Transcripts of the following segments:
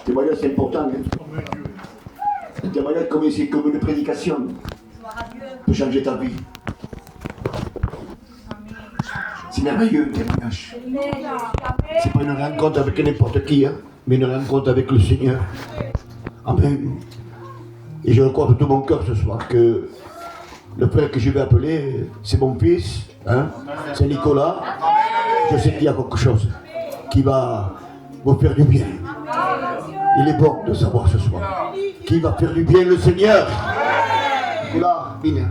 témoignage, c'est important. Hein. Un témoignage comme une prédication peut changer ta vie. C'est merveilleux, un témoignage. C'est pas une rencontre avec n'importe qui, hein, mais une rencontre avec le Seigneur. Amen. Et je crois de tout mon cœur ce soir que le frère que je vais appeler, c'est mon fils, hein, c'est Nicolas. Je sais qu'il y a quelque chose qui va vous faire du bien. Il est bon de savoir ce soir qui va faire du bien le Seigneur. Nicolas, viens.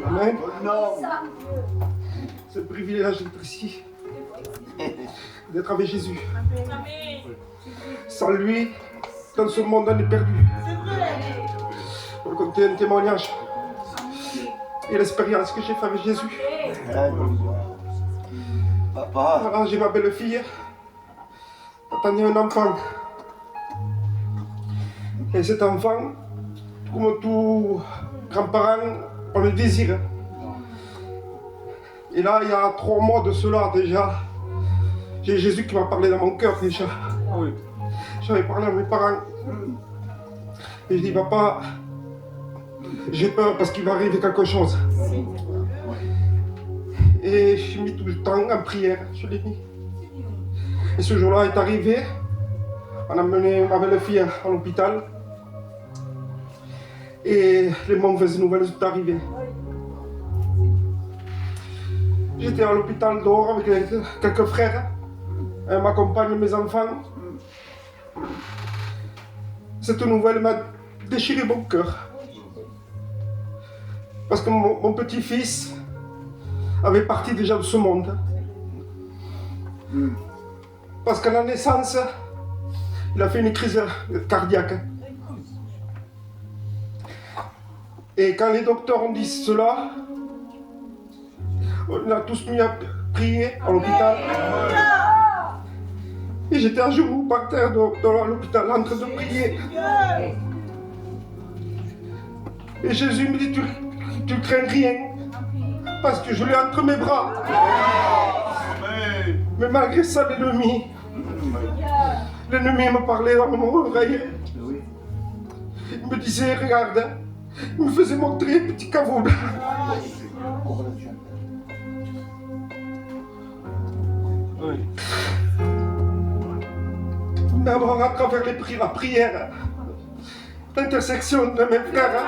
Amen. Ce privilège d'être ici, d'être avec Jésus. Sans lui, dans ce monde, on est perdu. Pour raconter un témoignage et l'expérience que j'ai faite avec Jésus. Alors, j'ai ma belle-fille, attendait un enfant. Et cet enfant, comme tout grands-parents, on le désire. Et là, il y a 3 mois de cela déjà, j'ai Jésus qui m'a parlé dans mon cœur déjà. J'avais parlé à mes parents. Et je dis, papa, j'ai peur parce qu'il va arriver quelque chose. Et je suis mis tout le temps en prière, je l'ai mis. Et ce jour-là est arrivé, on a mené ma belle-fille à l'hôpital. Et les mauvaises nouvelles sont arrivées. J'étais à l'hôpital dehors avec quelques frères. Elle m'accompagne, mes enfants. Cette nouvelle m'a déchiré mon cœur. Parce que mon petit-fils avait parti déjà de ce monde. Parce qu'à la naissance, il a fait une crise cardiaque. Et quand les docteurs ont dit cela, on a tous mis à prier à l'hôpital. Et j'étais à genoux par terre dans l'hôpital en train de prier. Et Jésus me dit, tu crains rien, parce que je l'ai entre mes bras. Mais malgré ça, l'ennemi me parlait dans mon oreille. Il me disait, regarde, il me faisait montrer un petit caveau. Mais alors, à travers la prière, l'intersection de mes frères,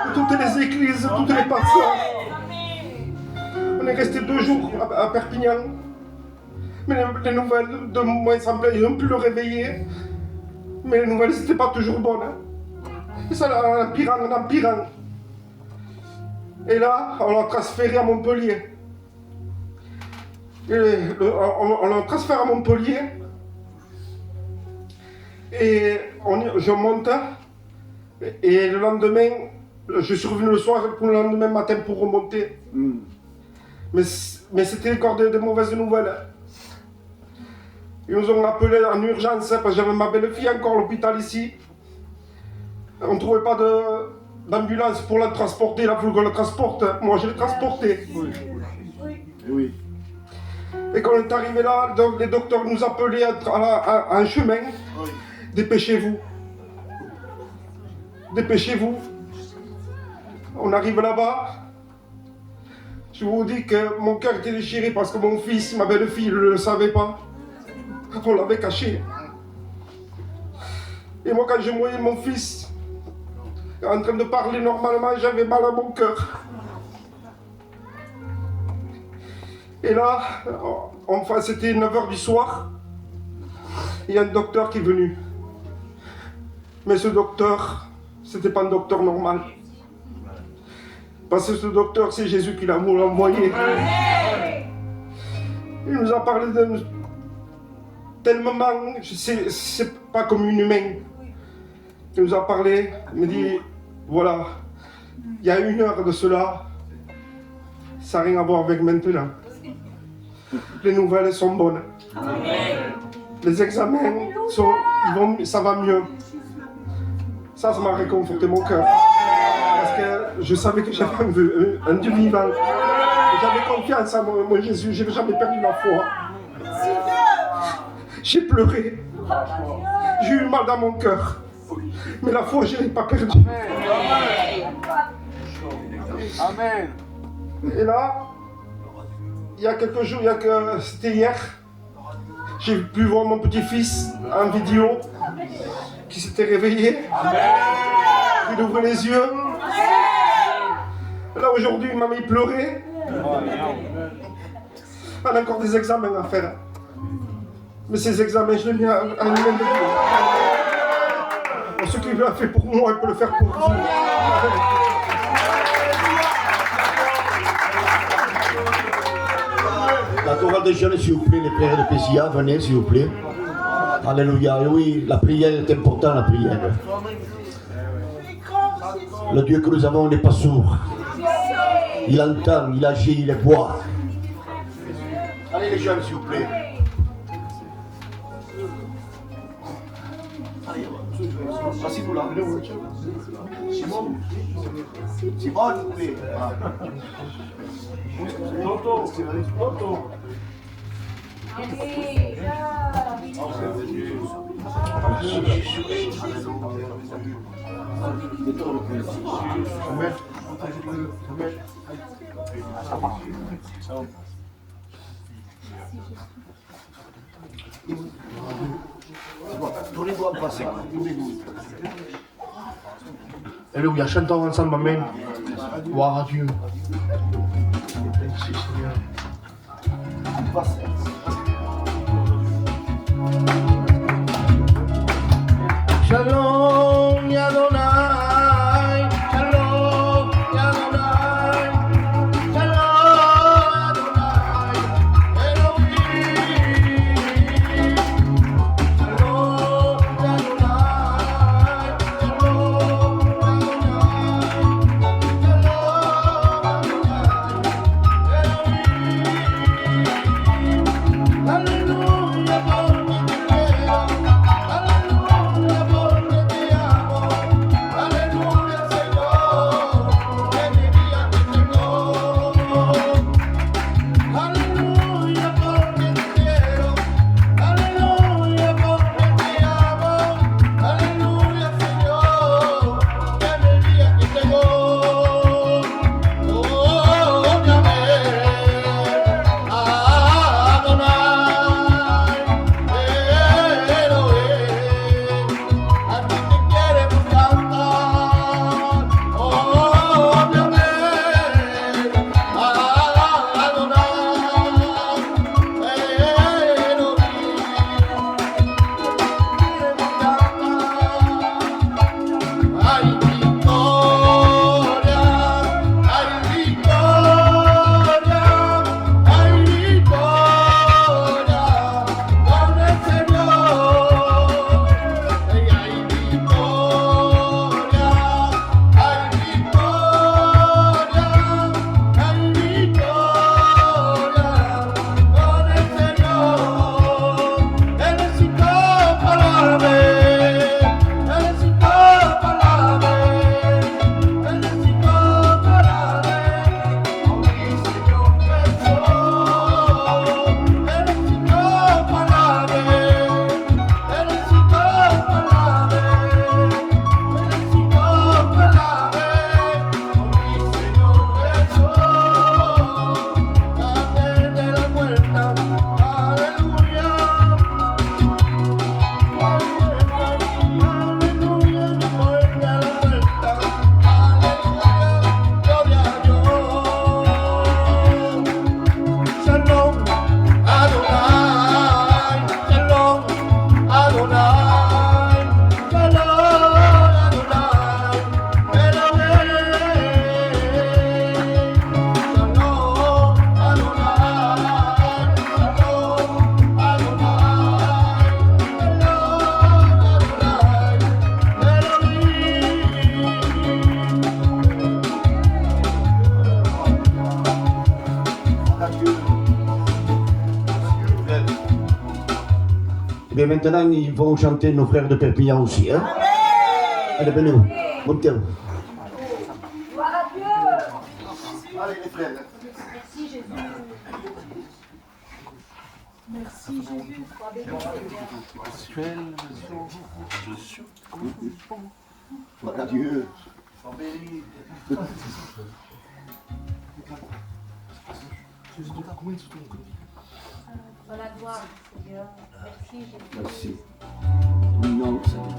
de toutes les églises, toutes les pasteurs, on est resté 2 jours à Perpignan. Mais les nouvelles de mon assemblée, ils ont pu le réveiller. Mais les nouvelles, c'était pas toujours bonnes. Et ça, en empirant. Et là, on l'a transféré à Montpellier. On l'a transféré à Montpellier. Et je monte. Et le lendemain, je suis revenu le soir pour le lendemain matin pour remonter. Mais c'était encore de mauvaises nouvelles. Ils nous ont appelé en urgence parce que j'avais ma belle-fille encore à l'hôpital ici. On ne trouvait pas d'ambulance pour la transporter, il a fallu qu'on la transporte. Moi, je l'ai transportée. Oui. Et quand on est arrivé là, donc, les docteurs nous appelaient à un chemin. Dépêchez-vous. Dépêchez-vous. On arrive là-bas. Je vous dis que mon cœur était déchiré parce que mon fils, ma belle-fille, ne le savait pas. On l'avait caché. Et moi, quand je voyais mon fils en train de parler normalement, j'avais mal à mon cœur. Et là, enfin, c'était 9h du soir. Il y a un docteur qui est venu. Mais ce docteur, c'était pas un docteur normal. Parce que ce docteur, c'est Jésus qui l'a voulu envoyer. Il nous a parlé de tellement, c'est pas comme une humaine. Il nous a parlé, il me dit, voilà, il y a 1 heure de cela, ça n'a rien à voir avec maintenant. Les nouvelles sont bonnes. Les examens, ça va mieux. Ça m'a réconforté mon cœur. Parce que je savais que j'avais un Dieu vivant. J'avais confiance en mon Jésus, je n'ai jamais perdu la foi. J'ai pleuré. J'ai eu mal dans mon cœur. Mais la foi, je ne l'ai pas perdue. Amen. Et là, il y a quelques jours, c'était hier, j'ai pu voir mon petit-fils en vidéo qui s'était réveillé. Il ouvrait les yeux. Là, aujourd'hui, ma mère pleurait. Elle a encore des examens à faire. Mais ces examens, je les mets à l'humain de Dieu. Ce qu'il a fait pour moi, il peut le faire pour vous. La chorale des jeunes, s'il vous plaît, les frères de Pésia, venez, s'il vous plaît. Alléluia. Et oui, la prière est importante, la prière. Le Dieu que nous avons n'est pas sourd. Il entend, il agit, il voit. Allez les jeunes, s'il vous plaît. Asseyez-vous là. Simon, s'il vous plaît. Toto. Tournez-vous en passé. Alléluia, chantons ensemble, amen. Gloire à Dieu. Merci Seigneur. Shalom Yadonai, Shalom Yadonai, Shalom Yadonai, Elohim. Shalom Yadonai, Shalom Yadonai, Aleluya, porque te quiero. Aleluya, porque te amo. Aleluya, Señor, que mi día te tengo. Aleluya, porque te quiero. Aleluya, porque te amo. Aleluya, Señor, que mi día te tengo. Oh, mi amén. Adonai, Elohim, a ti te queremos cantar. Oh, mi amén. Adonai, Elohim, queremos cantar. Hay victoria, hay victoria, hay victoria con el Señor. Hay victoria, hay victoria, hay victoria con el Señor. Él es incomparable, Él es incomparable, Él es incomparable. Oh, mi Señor Jesús, Él es incomparable, Él es incomparable, Él es incomparable. Oh, mi Señor Jesús, Amén de la puerta, aleluya. Aleluya, mi puerta, la puerta, aleluya, gloria a Dios. Shalom, Adonai, Shalom, Adonai, Shalom, Adonai, Elohim. Shalom, Adonai, Shalom, Adonai, Mais maintenant, ils vont chanter nos frères de Perpignan aussi. Hein? Allez, venez, montez. Gloire à Allez les frères. Merci Jésus. Merci Jésus. Sois béni, Seigneur. Voilà Dieu. Dans la gloire, Seigneur. Merci Jésus. Merci. Non, Seigneur.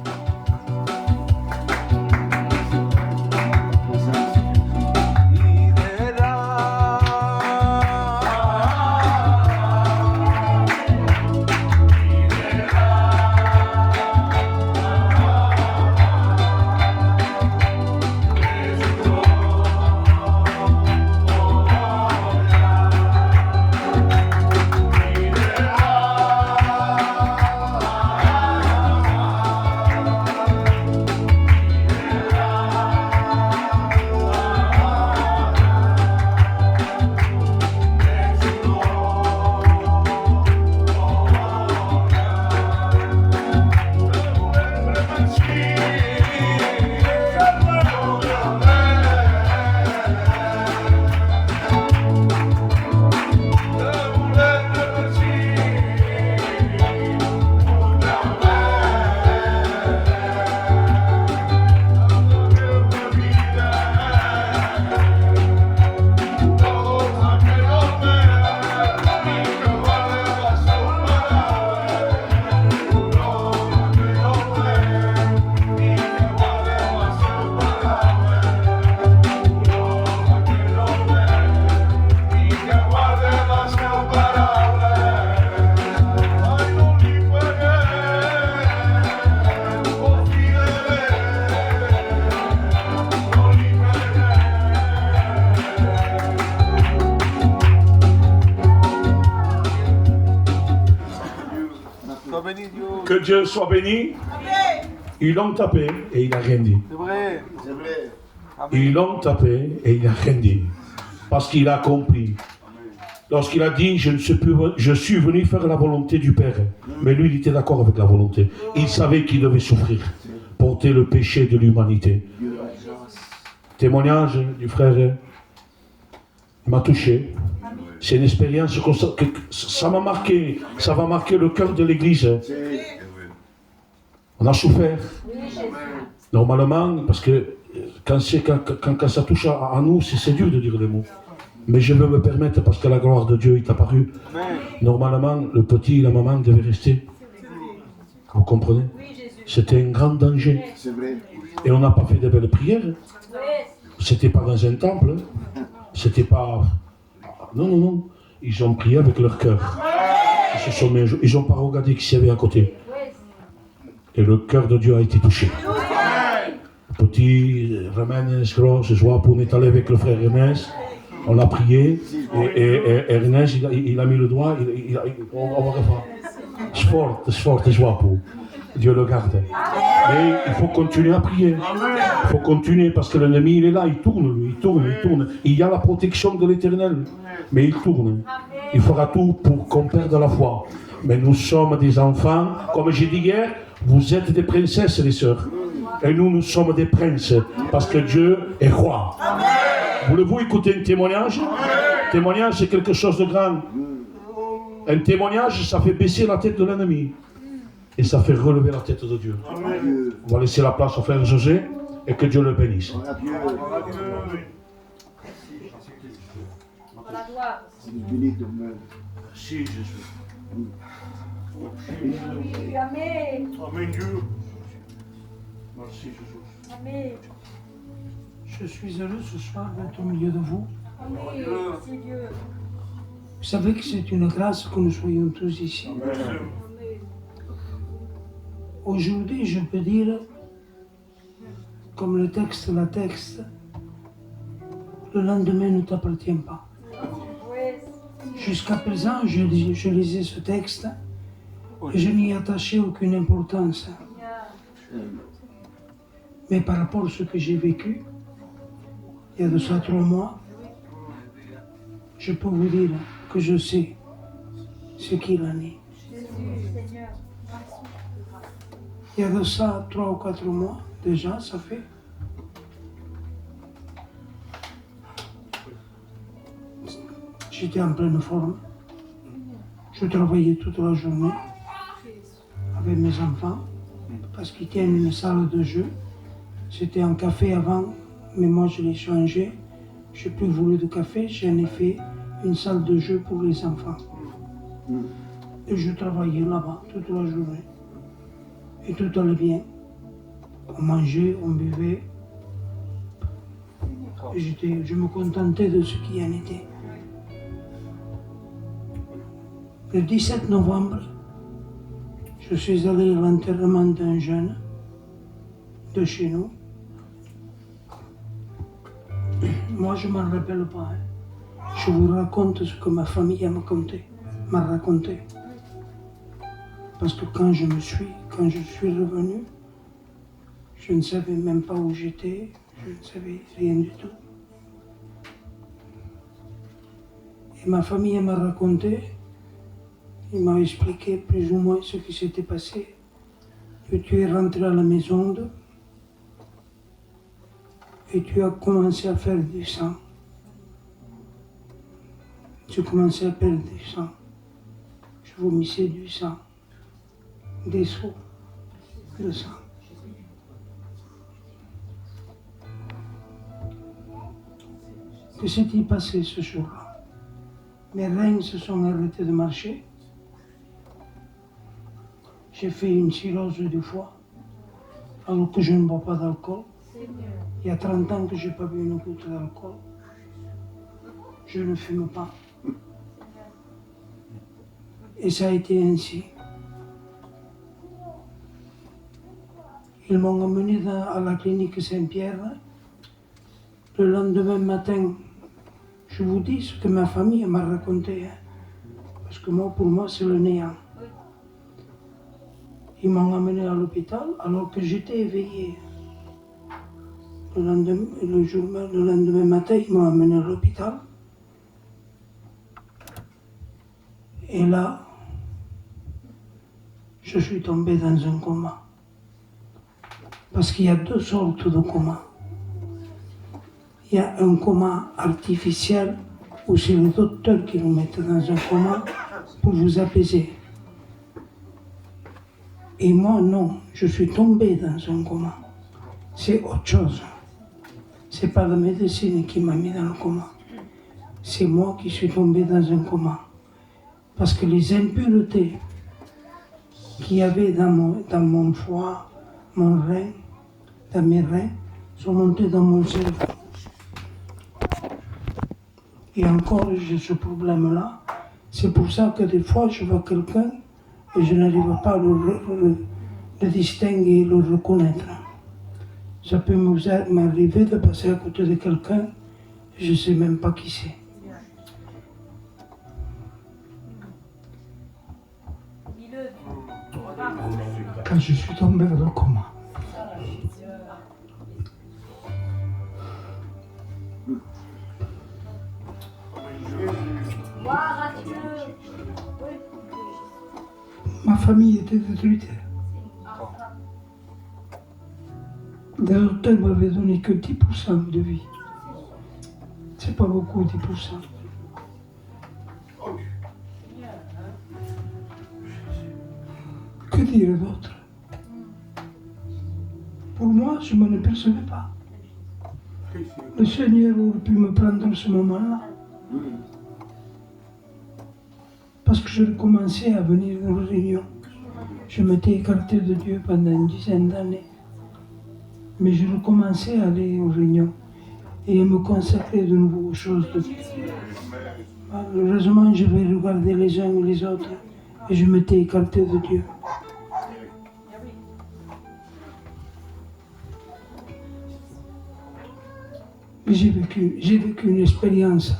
Que Dieu soit béni. Ils l'ont tapé et il n'a rien dit. C'est vrai. C'est vrai. Ils l'ont tapé et il n'a rien dit. Parce qu'il a compris. Lorsqu'il a dit, je suis venu faire la volonté du Père. Mais lui, il était d'accord avec la volonté. Il savait qu'il devait souffrir. Porter le péché de l'humanité. Témoignage du frère m'a touché. C'est une expérience que ça m'a marqué. Ça va marquer le cœur de l'Église. On a souffert. Normalement, parce que quand ça touche à nous, c'est dur de dire les mots. Mais je veux me permettre, parce que la gloire de Dieu est apparue. Normalement, le petit et la maman devaient rester. Vous comprenez? C'était un grand danger. C'est vrai. Et on n'a pas fait de belles prières. C'était pas dans un temple. C'était pas... Non, non, non. Ils ont prié avec leur cœur. Ils n'ont pas regardé qui s'y avait à côté. Et le cœur de Dieu a été touché. Le petit Remenes Gros, ce soir, on est allé avec le frère Ernest. On a prié. Et Ernest, il a mis le doigt. On va refaire. C'est fort, c'est joie pour. Dieu le garde. Mais il faut continuer à prier. Il faut continuer parce que l'ennemi, il est là, il tourne, lui, il tourne. Il y a la protection de l'Éternel, mais il tourne. Il fera tout pour qu'on perde la foi. Mais nous sommes des enfants, comme j'ai dit hier, vous êtes des princesses, les sœurs. Et nous sommes des princes, parce que Dieu est roi. Voulez-vous écouter un témoignage? Un témoignage, c'est quelque chose de grand. Un témoignage, ça fait baisser la tête de l'ennemi. Et ça fait relever la tête de Dieu. On va laisser la place au frère José et que Dieu le bénisse. Merci Jésus. Amen. Amen Dieu. Merci Jésus. Amen. Je suis heureux ce soir d'être au milieu de vous. Amen. Merci Dieu. Vous savez que c'est une grâce que nous soyons tous ici. Amen. Aujourd'hui, je peux dire, comme le texte l'atteste, le lendemain ne t'appartient pas. Jusqu'à présent, je lisais ce texte et je n'y attachais aucune importance. Mais par rapport à ce que j'ai vécu, il y a de ça 3 mois, je peux vous dire que je sais ce qu'il en est. Il y a de ça 3 ou 4 mois, déjà, ça fait. j'étais en pleine forme. Je travaillais toute la journée avec mes enfants parce qu'ils tiennent une salle de jeu. C'était un café avant, mais moi je l'ai changé. Je n'ai plus voulu de café, j'en ai fait une salle de jeu pour les enfants. Et je travaillais là-bas toute la journée. Et tout allait bien. On mangeait, on buvait. Et je me contentais de ce qui en était. Le 17 novembre, je suis allé à l'enterrement d'un jeune de chez nous. Moi, je ne m'en rappelle pas. Je vous raconte ce que ma famille m'a raconté. Parce que quand je suis revenu, je ne savais même pas où j'étais, je ne savais rien du tout. Et ma famille m'a raconté, il m'a expliqué plus ou moins ce qui s'était passé. Que tu es rentré à la maison et tu as commencé à faire du sang. Tu commençais à perdre du sang. Je vomissais du sang, des seaux de sang. Que s'est-il passé ce jour-là? Mes reins se sont arrêtés de marcher. J'ai fait une cirrhose du foie, alors que je ne bois pas d'alcool. Il y a 30 ans que je n'ai pas bu une goutte d'alcool. Je ne fume pas. Et ça a été ainsi. Ils m'ont emmené à la clinique Saint-Pierre. Le lendemain matin, je vous dis ce que ma famille m'a raconté. Parce que moi, pour moi, c'est le néant. Ils m'ont emmené à l'hôpital alors que j'étais éveillé. Le lendemain matin, ils m'ont emmené à l'hôpital. Et là, je suis tombé dans un coma. Parce qu'il y a deux sortes de coma. Il y a un coma artificiel où c'est le docteur qui vous met dans un coma pour vous apaiser. Et moi, non, je suis tombé dans un coma. C'est autre chose. C'est pas la médecine qui m'a mis dans le coma. C'est moi qui suis tombé dans un coma. Parce que les impuretés qu'il y avait dans mon foie, mon rein, dans mes reins, sont montées dans mon cerveau. Et encore, j'ai ce problème-là. C'est pour ça que des fois, je vois quelqu'un et je n'arrive pas à le distinguer et le reconnaître. Ça peut m'arriver de passer à côté de quelqu'un et je ne sais même pas qui c'est. Quand je suis tombé dans le coma. Ma famille était détruite. Le docteur m'avait donné que 10% de vie. C'est pas beaucoup, 10%. Que dire d'autre? Pour moi, je ne m'en apercevais pas. Le Seigneur aurait pu me prendre ce moment-là. Parce que je commençais à venir aux réunions. Je m'étais écarté de Dieu pendant une dizaine d'années. Mais je recommençais à aller aux réunions et à me consacrer de nouveau aux choses de Dieu. Malheureusement, je vais regarder les uns et les autres et je m'étais écarté de Dieu. Mais j'ai vécu une expérience.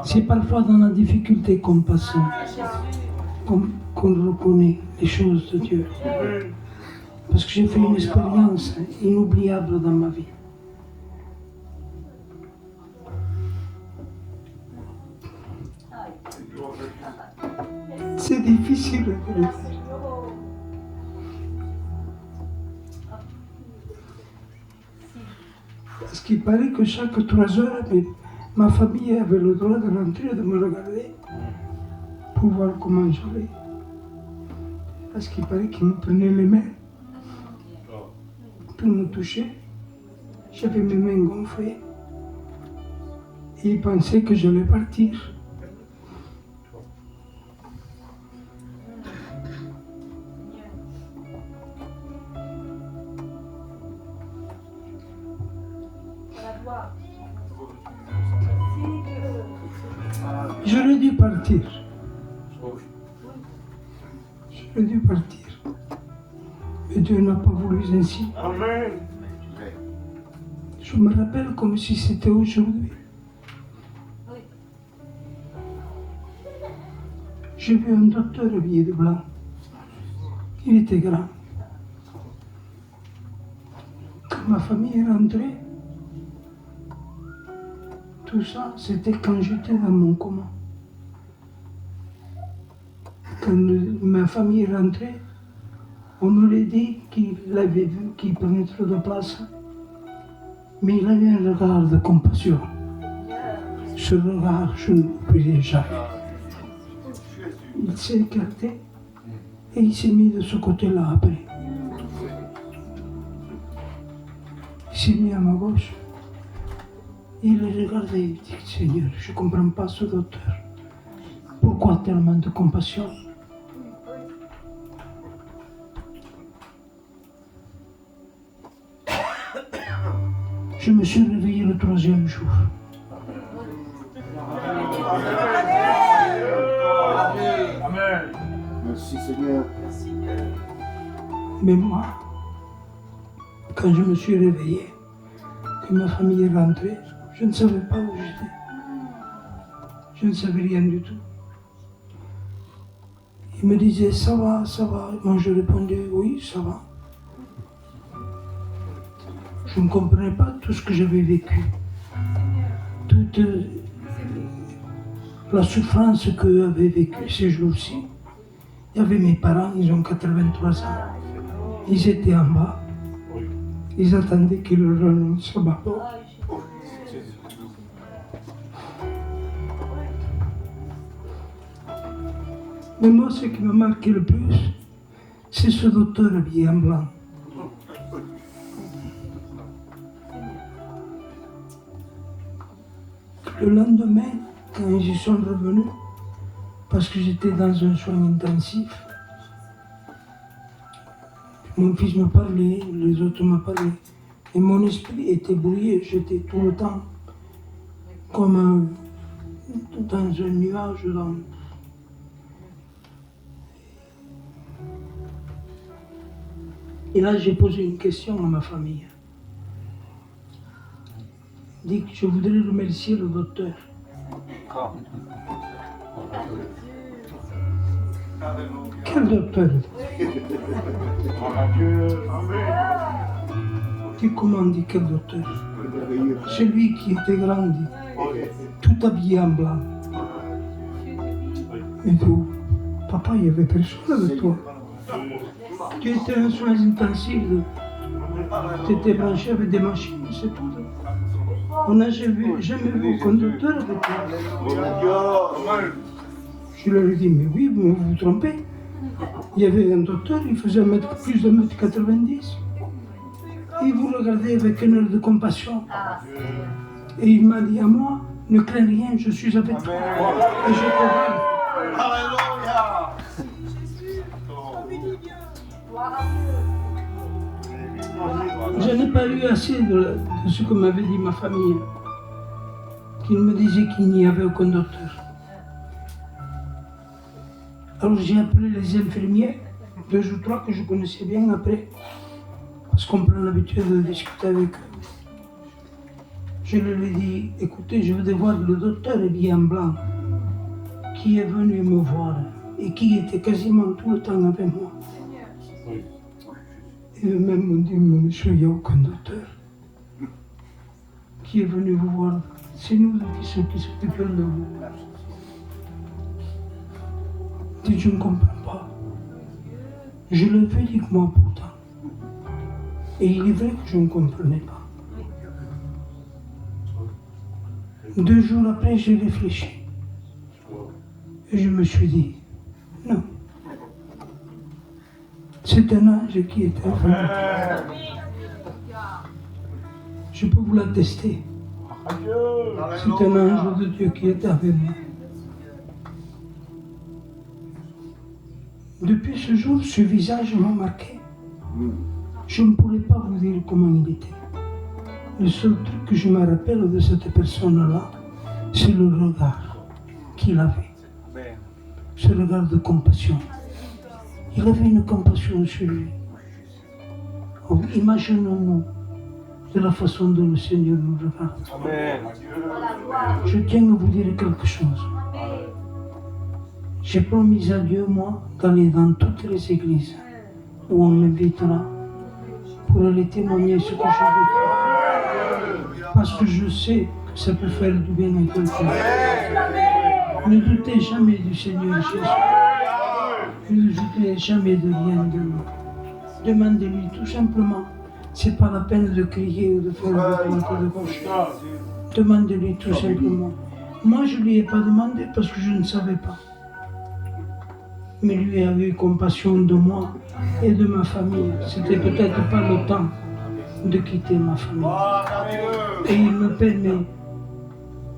C'est parfois dans la difficulté qu'on passe, qu'on reconnaît les choses de Dieu. Parce que j'ai fait une expérience inoubliable dans ma vie. C'est difficile de le dire. Parce qu'il paraît que chaque 3 heures, ma famille avait le droit de rentrer et de me regarder pour voir comment j'allais. Parce qu'il paraît qu'ils me prenaient les mains pour me toucher. J'avais mes mains gonflées. Et ils pensaient que j'allais partir. J'aurais dû partir. J'aurais dû partir. Mais Dieu n'a pas voulu ainsi. Amen. Je me rappelle comme si c'était aujourd'hui. J'ai vu un docteur habillé de blanc. Il était grand. Quand ma famille est rentrée, tout ça, c'était quand j'étais dans mon coma. Quand ma famille est rentrée, on me l'a dit qu'il l'avait vu, qu'il prenait trop de place. Mais il avait un regard de compassion. Ce regard, je ne l'oublierai jamais. Il s'est écarté et il s'est mis de ce côté-là après. Il s'est mis à ma gauche. Il le regardait et il dit, Seigneur, je ne comprends pas ce docteur. Pourquoi tellement de compassion? Je me suis réveillé le 3e jour. Amen. Merci Seigneur. Mais moi, quand je me suis réveillé, que ma famille est rentrée, je ne savais pas où j'étais. Je ne savais rien du tout. Il me disait, ça va, ça va. Moi, je répondais, oui, ça va. Je ne comprenais pas tout ce que j'avais vécu. Toute la souffrance qu'eux avaient vécue ces jours-ci. Il y avait mes parents, ils ont 83 ans. Ils étaient en bas. Ils attendaient qu'ils leur annoncent bas. Mais moi, ce qui m'a marqué le plus, c'est ce docteur habillé en blanc. Le lendemain, quand ils y sont revenus, parce que j'étais dans un soin intensif, mon fils me parlait, les autres me parlaient, et mon esprit était brouillé, j'étais tout le temps comme dans un nuage. Et là, j'ai posé une question à ma famille. Je dis que je voudrais remercier le docteur. Quel docteur? Dis comment dit quel docteur? Celui qui était grand, dit, tout habillé en blanc. Mais toi, papa, il n'y avait personne avec toi. Tu étais un soin intensif, tu étais branché avec des machines, c'est tout. On n'a jamais vu aucun docteur avec toi. Je leur ai dit, mais oui, vous vous trompez. Il y avait un docteur, il faisait plus de 1m90. Il vous regardait avec un air de compassion. Et il m'a dit à moi, ne crains rien, je suis avec toi. Et je te regarde. Alléluia. Je n'ai pas eu assez de ce que m'avait dit ma famille, qu'il me disait qu'il n'y avait aucun docteur. Alors j'ai appelé les infirmiers, 2 ou 3 que je connaissais bien après, parce qu'on prend l'habitude de discuter avec eux. Je leur ai dit, écoutez, je veux voir le docteur habillé en blanc, qui est venu me voir et qui était quasiment tout le temps avec moi. Et eux-mêmes m'ont dit, monsieur, il n'y a aucun docteur qui est venu vous voir. C'est nous ceux qui s'occupons de vous. Je dis, je ne comprends pas. Je le fais uniquement pourtant. Et il est vrai que je ne comprenais pas. 2 jours après, j'ai réfléchi. Et je me suis dit, non. C'est un ange qui était avec moi. Je peux vous l'attester. C'est un ange de Dieu qui était avec moi. Depuis ce jour, ce visage m'a marqué. Je ne pourrais pas vous dire comment il était. Le seul truc que je me rappelle de cette personne-là, c'est le regard qu'il avait. Ce regard de compassion. Il avait une compassion sur lui. Oh, imaginons-nous de la façon dont le Seigneur nous regarde. Je tiens à vous dire quelque chose. J'ai promis à Dieu, moi, d'aller dans toutes les églises où on m'invitera pour aller témoigner ce que je vis. Parce que je sais que ça peut faire du bien à quelqu'un. Ne doutez jamais du Seigneur Jésus. Ne doutez jamais de rien de lui. Demandez-lui tout simplement. C'est pas la peine de crier ou de faire de droite de gauche. Demandez-lui tout simplement. Moi, je ne lui ai pas demandé parce que je ne savais pas. Mais lui a eu compassion de moi et de ma famille. C'était peut-être pas le temps de quitter ma famille. Et il me permet,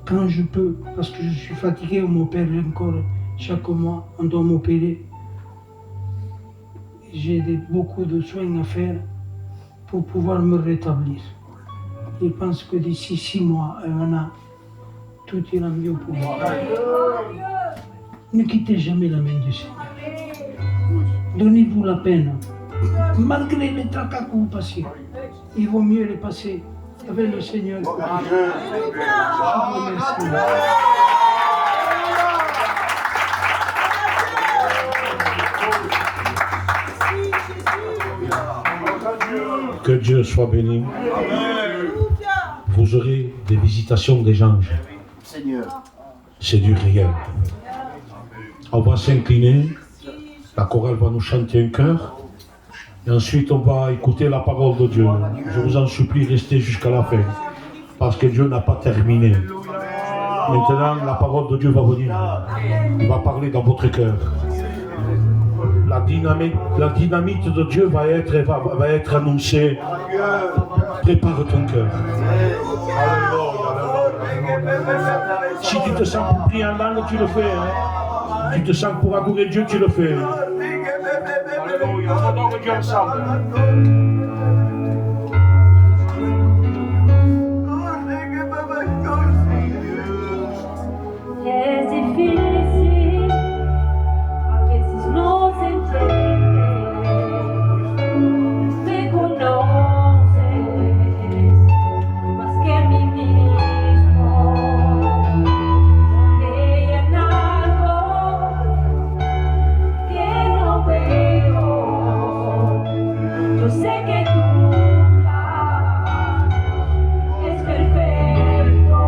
quand je peux, parce que je suis fatigué, on m'opère encore chaque mois, on doit m'opérer. J'ai beaucoup de soins à faire pour pouvoir me rétablir. Il pense que d'ici 6 mois et 1 an, tout ira mieux pour moi. Ne quittez jamais la main du Seigneur. Donnez-vous la peine. Malgré les tracas que vous passez, il vaut mieux les passer avec le Seigneur. Je vous remercie. Que Dieu soit béni. Vous aurez des visitations des anges. C'est du réel. On va s'incliner. La chorale va nous chanter un chœur. Et ensuite, on va écouter la parole de Dieu. Je vous en supplie, restez jusqu'à la fin. Parce que Dieu n'a pas terminé. Maintenant, la parole de Dieu va venir. Il va parler dans votre cœur. La dynamite de Dieu va être annoncée. Prépare ton cœur. Si tu te sens pour prier en langue, tu le fais. Hein? Tu te sens pour adorer Dieu, tu le fais. Alléluia, on adore Dieu ensemble. Es difícil, a veces no se entiende, me conoces más que a mí mismo, que en algo que no veo, yo sé que tu plan es perfecto.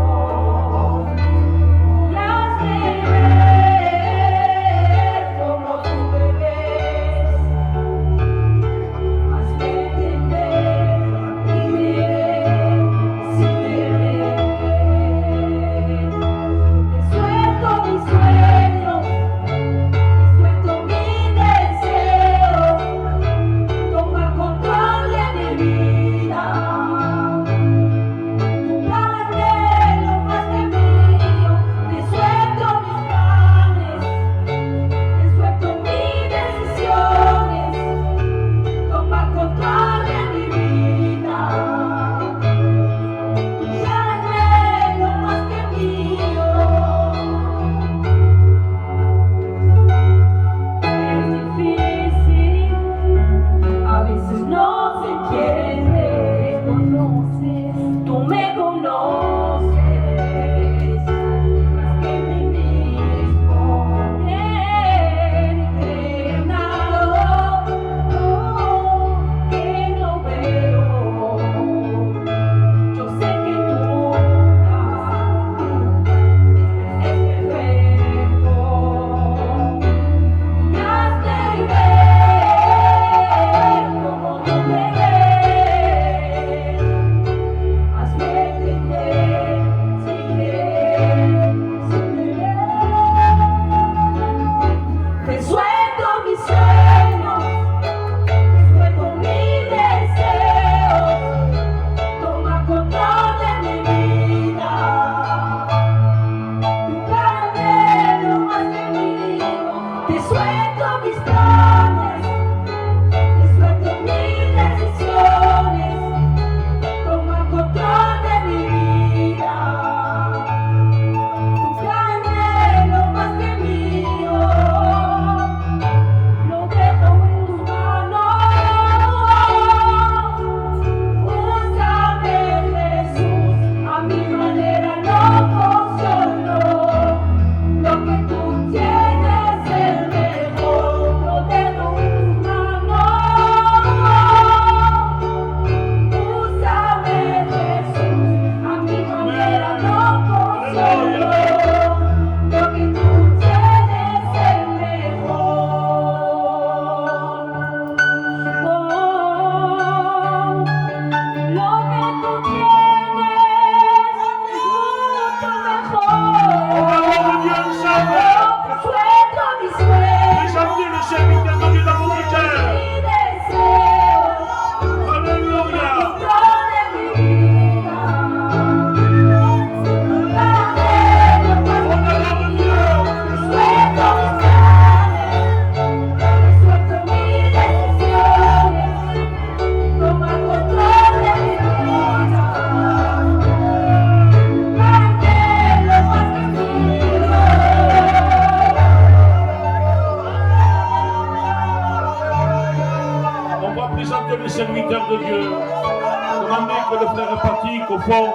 Dominique, le frère Patrick au fond.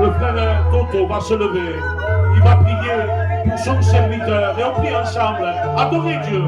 Le frère Toto va se lever. Il va prier pour son serviteur. Et on prie ensemble. Adorez Dieu.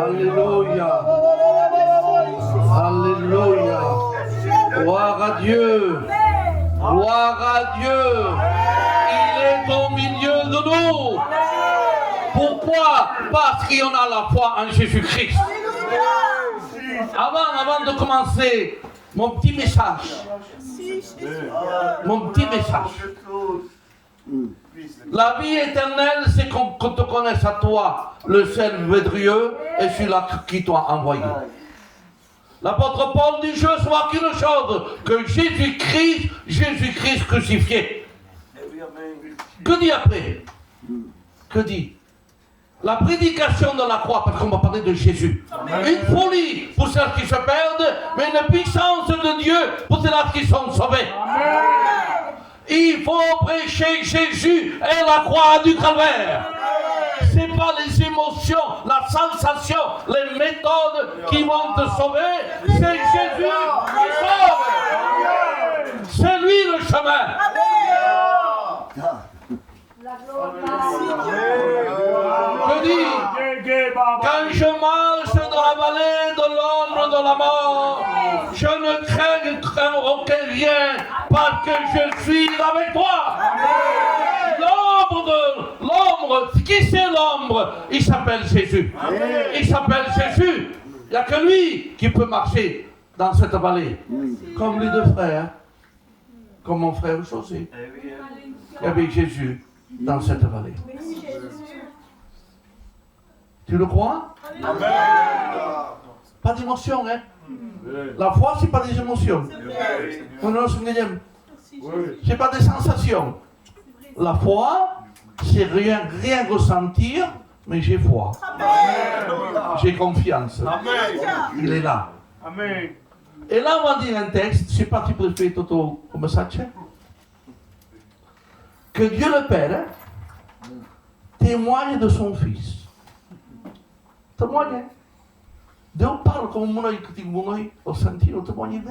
Alléluia. Alléluia. Gloire à Dieu. Gloire à Dieu. Il est au milieu de nous. Pourquoi? Parce qu'on a la foi en Jésus-Christ. Avant de commencer, mon petit message. Mon petit message. La vie éternelle, c'est qu'on te connaisse à toi, le seul vrai Dieu, et celui-là qui t'a envoyé. L'apôtre Paul dit, je vois qu'une chose, que Jésus-Christ crucifié. Que dit après? Que dit? La prédication de la croix, parce qu'on va parler de Jésus. Une folie pour ceux qui se perdent, mais une puissance de Dieu pour ceux qui sont sauvés. Il faut prêcher Jésus et la croix du calvaire. Ce n'est pas les émotions, la sensation, les méthodes qui vont te sauver. C'est Jésus qui sauve. C'est lui le chemin. Je dis, quand je marche dans la vallée de l'ombre de la mort, je ne crains aucun rien parce que je suis avec toi. L'ombre, qui c'est l'ombre? Il s'appelle Jésus. Il s'appelle Jésus. Il n'y a que lui qui peut marcher dans cette vallée. Comme les deux frères, comme mon frère José. Il y avait Jésus dans cette vallée. Tu le crois? Pas d'émotion, hein? La foi, c'est pas des émotions. C'est pas des sensations. La foi, c'est rien ressentir, mais j'ai foi. J'ai confiance. Il est là. Et là, on va dire un texte, je ne sais pas si tu peux faire Toto comme ça, que Dieu le Père témoigne de son Fils. Témoigne. Dieu parle comme mon œil, que mon œil, au sentier, au témoigne d'eux.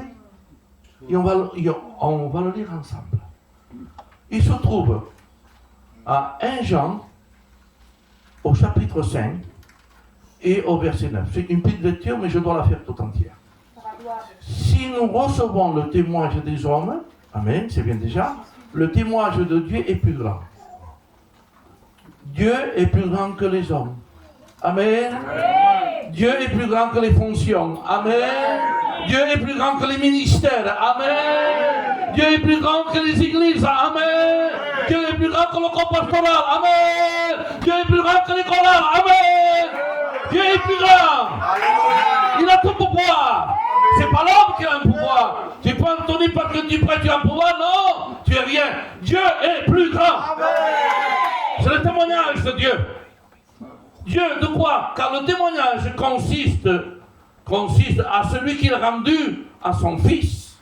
Et on va le lire ensemble. Il se trouve à 1 Jean, au chapitre 5 et au verset 9. C'est une petite lecture, mais je dois la faire tout entière. Si nous recevons le témoignage des hommes, amen, c'est bien déjà, le témoignage de Dieu est plus grand. Dieu est plus grand que les hommes. Amen. Dieu est plus grand que les fonctions. Amen. Dieu est plus grand que les ministères. Amen. Dieu est plus grand que les églises. Amen. Dieu est plus grand que le corps pastoral. Amen. Dieu est plus grand que les chorales. Amen. Dieu est plus grand. Il a tout pouvoir. C'est pas l'homme qui a un pouvoir. Tu peux entonner parce que tu prêches, tu as un pouvoir. Non, tu es rien. Dieu est plus grand. C'est le témoignage de Dieu. Dieu de quoi? Car le témoignage consiste à celui qui l'a rendu à son Fils.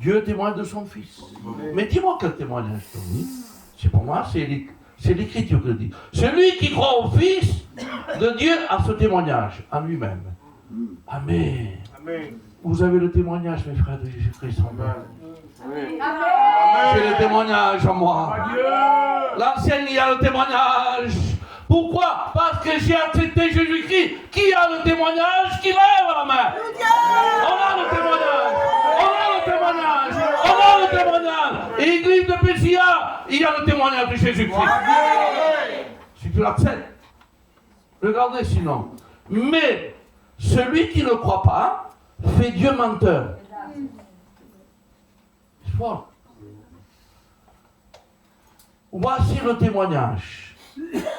Dieu témoigne de son Fils. Mais dis-moi quel témoignage, Tony? C'est pour moi, c'est l'Écriture qui le dit. Celui qui croit au Fils de Dieu a ce témoignage en lui-même. Amen. Vous avez le témoignage, mes frères, de Jésus-Christ en moi. J'ai le témoignage en moi. L'ancien, il y a le témoignage. Pourquoi? Parce que j'ai accepté Jésus-Christ. Qui a le témoignage? Qui lève la main? On a le témoignage. On a le témoignage. On a le témoignage. Et l'église de Pessia, il y a le témoignage de Jésus-Christ. Si tu l'acceptes, regardez sinon. Mais celui qui ne croit pas fait Dieu menteur. C'est fort. Voici le témoignage.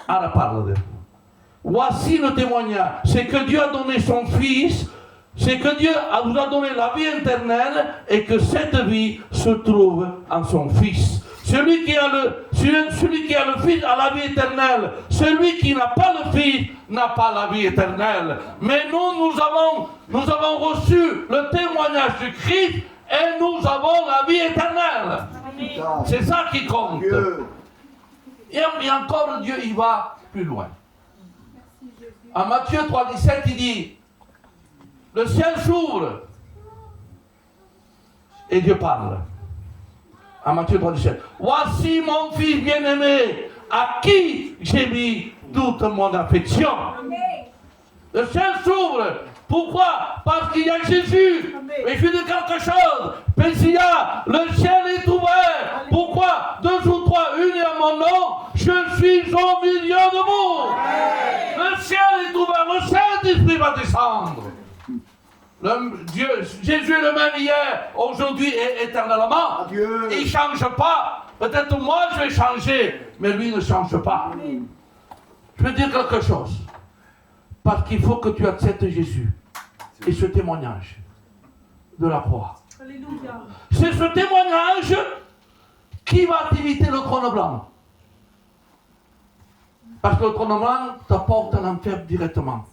À la parole de Dieu. Voici le témoignage. C'est que Dieu a donné son Fils c'est que Dieu vous a donné la vie éternelle et que cette vie se trouve en son Fils. Celui qui a le Fils a la vie éternelle. Celui qui n'a pas le Fils n'a pas la vie éternelle. Mais nous avons reçu le témoignage du Christ et nous avons la vie éternelle. C'est ça qui compte. Et encore, Dieu, il va plus loin. En Matthieu 3,17, il dit, le ciel s'ouvre et Dieu parle. En Matthieu 3,17, voici mon fils bien-aimé, à qui j'ai mis toute mon affection. Le ciel s'ouvre. Pourquoi? Parce qu'il y a Jésus. Mais je dis quelque chose. Pensia, le ciel est ouvert. Pourquoi? 2 ou 3 unis à mon nom, je suis au milieu de vous. Le ciel est ouvert. Le Saint-Esprit va descendre. Jésus est le même hier, aujourd'hui et éternellement. Adieu. Il ne change pas. Peut-être moi je vais changer, mais lui ne change pas. Je veux dire quelque chose. Parce qu'il faut que tu acceptes Jésus et ce témoignage de la croix. C'est ce témoignage qui va t'éviter le trône blanc. Parce que le trône blanc t'apporte un enfer directement.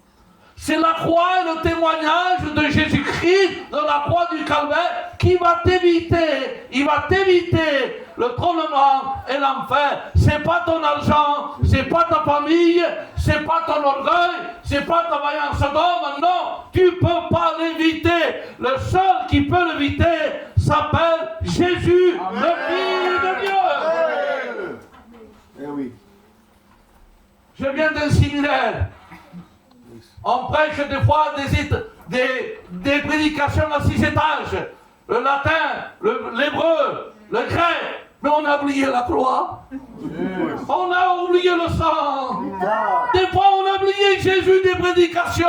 C'est la croix et le témoignage de Jésus-Christ, de la croix du Calvaire, qui va t'éviter. Il va t'éviter le trônement et l'enfer. C'est pas ton argent, c'est pas ta famille, c'est pas ton orgueil, c'est pas ta vaillance d'homme. Non, tu peux pas l'éviter. Le seul qui peut l'éviter s'appelle Jésus, le Fils de Dieu. Eh oui. Je viens d'un séminaire. On prêche des fois des prédications à 6 étages. Le latin, l'hébreu, le grec. Mais on a oublié la croix. On a oublié le sang. Des fois on a oublié Jésus des prédications.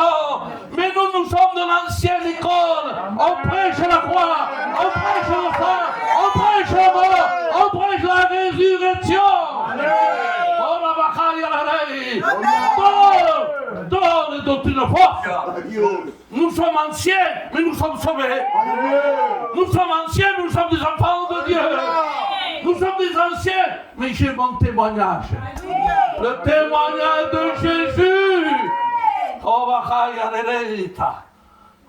Mais nous sommes de l'ancienne école. On prêche la croix. On prêche le sang. On prêche la mort. On prêche la résurrection. Oh la bataille à la reine. Donne doctrine forte. Nous sommes anciens, mais nous sommes sauvés. Nous sommes anciens, mais nous sommes des enfants de Dieu. Nous sommes des anciens, mais j'ai mon témoignage. Le témoignage de Jésus.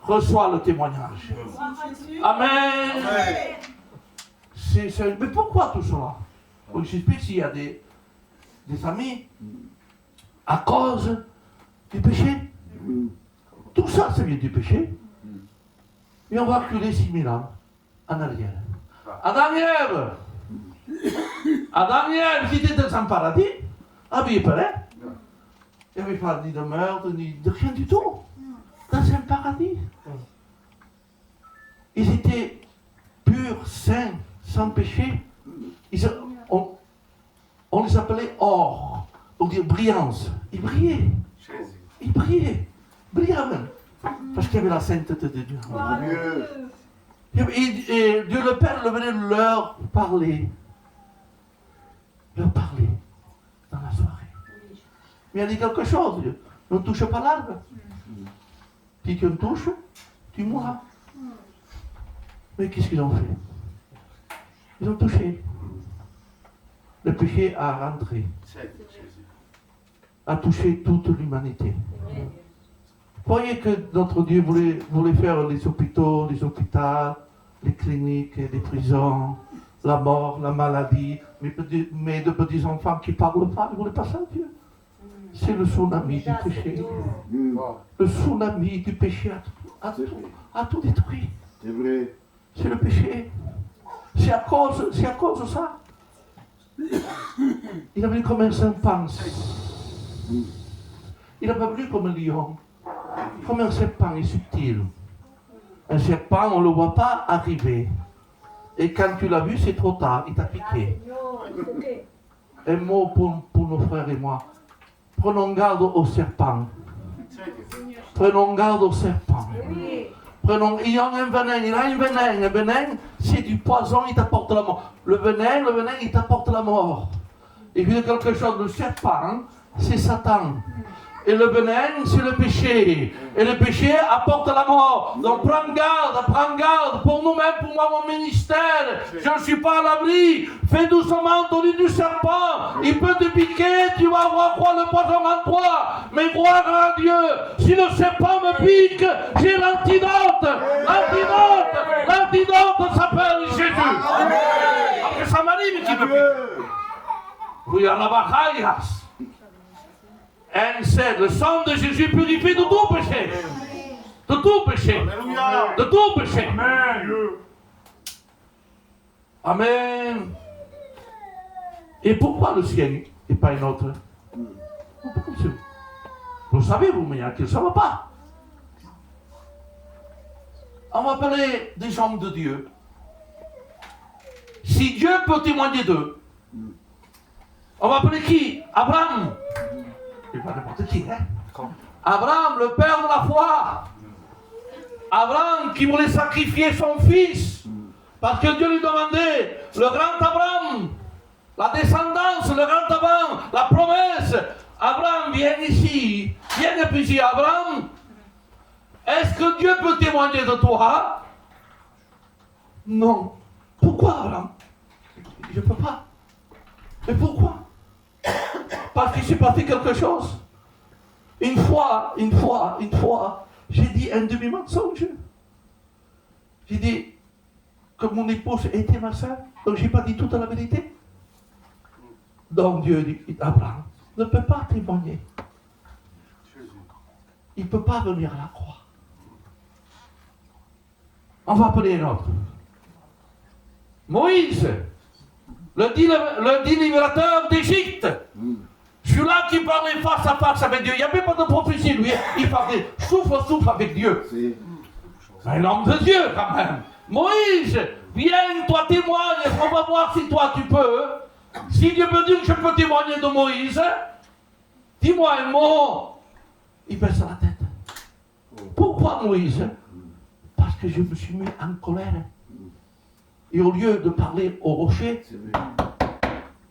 Reçois le témoignage. Amen. Mais pourquoi tout cela? Je j'explique s'il y a des amis à cause du péché. Tout ça, ça vient du péché. Et on va reculer 6000 ans en arrière. Adam et Ève, ils étaient dans un paradis, habillés pareil. Il n'y avait pas ni de meurtre, ni de rien du tout. Dans un paradis. Ils étaient purs, saints, sans péché. On les appelait or, donc dire brillance. Ils brillaient. Ils brillaient. Brillaient même. Parce qu'il y avait la sainteté de Dieu. Et Dieu le Père venait leur parler. Leur parler dans la soirée. Mais il a dit quelque chose. Ne touche pas l'arbre. Si tu me touches, tu mourras. Mais qu'est-ce qu'ils ont fait? Ils ont touché. Le péché a rentré. A touché toute l'humanité. Voyez que notre Dieu voulait faire les hôpitaux, les hôpitaux, les cliniques, les prisons, la mort, la maladie, mais de petits enfants qui ne parlent pas, il ne voulait pas ça, Dieu. C'est le tsunami du péché. Le tsunami du péché a tout détruit. C'est vrai. C'est le péché. C'est à cause de ça. Il a vu comme un serpent. Il n'a pas vu comme un lion. Comme un serpent est subtil. Un serpent, on ne le voit pas arriver. Et quand tu l'as vu, c'est trop tard, il t'a piqué. Un mot pour nos frères et moi. Prenons garde au serpent. Prenons garde au serpent. Il y a un venin. Un venin, c'est du poison, il t'apporte la mort. Le venin, il t'apporte la mort. Et puis quelque chose, le serpent, c'est Satan. Et le venin, c'est le péché. Et le péché apporte la mort. Donc prends garde pour nous-mêmes, pour moi, mon ministère. Je ne suis pas à l'abri. Fais doucement ton lit du serpent. Il peut te piquer, tu vas voir quoi le poison en toi. Mais gloire à Dieu. Si le serpent me pique, j'ai l'antidote. L'antidote s'appelle Jésus. Après ça m'arrive qui me pique. Oui, en abachayas. Un c'est le sang de Jésus purifie de tout péché. De tout péché. De tout péché. Amen. Et pourquoi le ciel et pas un autre? Vous savez, vous, mais il y a qui ne savent pas. On va parler des gens de Dieu. Si Dieu peut témoigner d'eux, on va appeler qui? Abraham. Et pas n'importe qui, hein? Abraham, le père de la foi. Abraham qui voulait sacrifier son fils. Parce que Dieu lui demandait, le grand Abraham, la descendance, le grand Abraham, la promesse. Abraham, viens ici. Viens ici, Abraham. Est-ce que Dieu peut témoigner de toi? Non. Pourquoi, Abraham? Je ne peux pas. Mais pourquoi? Parce qu'il s'est passé quelque chose. Une fois, j'ai dit un demi-mensonge. J'ai dit que mon épouse était ma sœur, donc je n'ai pas dit toute la vérité. Donc Dieu dit, Abraham ne peut pas témoigner. Il ne peut pas venir à la croix. On va appeler un autre. Moïse, le délibérateur d'Égypte. Celui-là qui parlait face à face avec Dieu. Il n'y avait pas de prophétie, lui. Il parlait souffle avec Dieu. C'est un homme de Dieu, quand même. Moïse, viens, toi témoigne. On va voir si toi tu peux. Si Dieu me dit que je peux témoigner de Moïse, dis-moi un mot. Il baisse la tête. Pourquoi Moïse? Parce que je me suis mis en colère. Et au lieu de parler au rocher,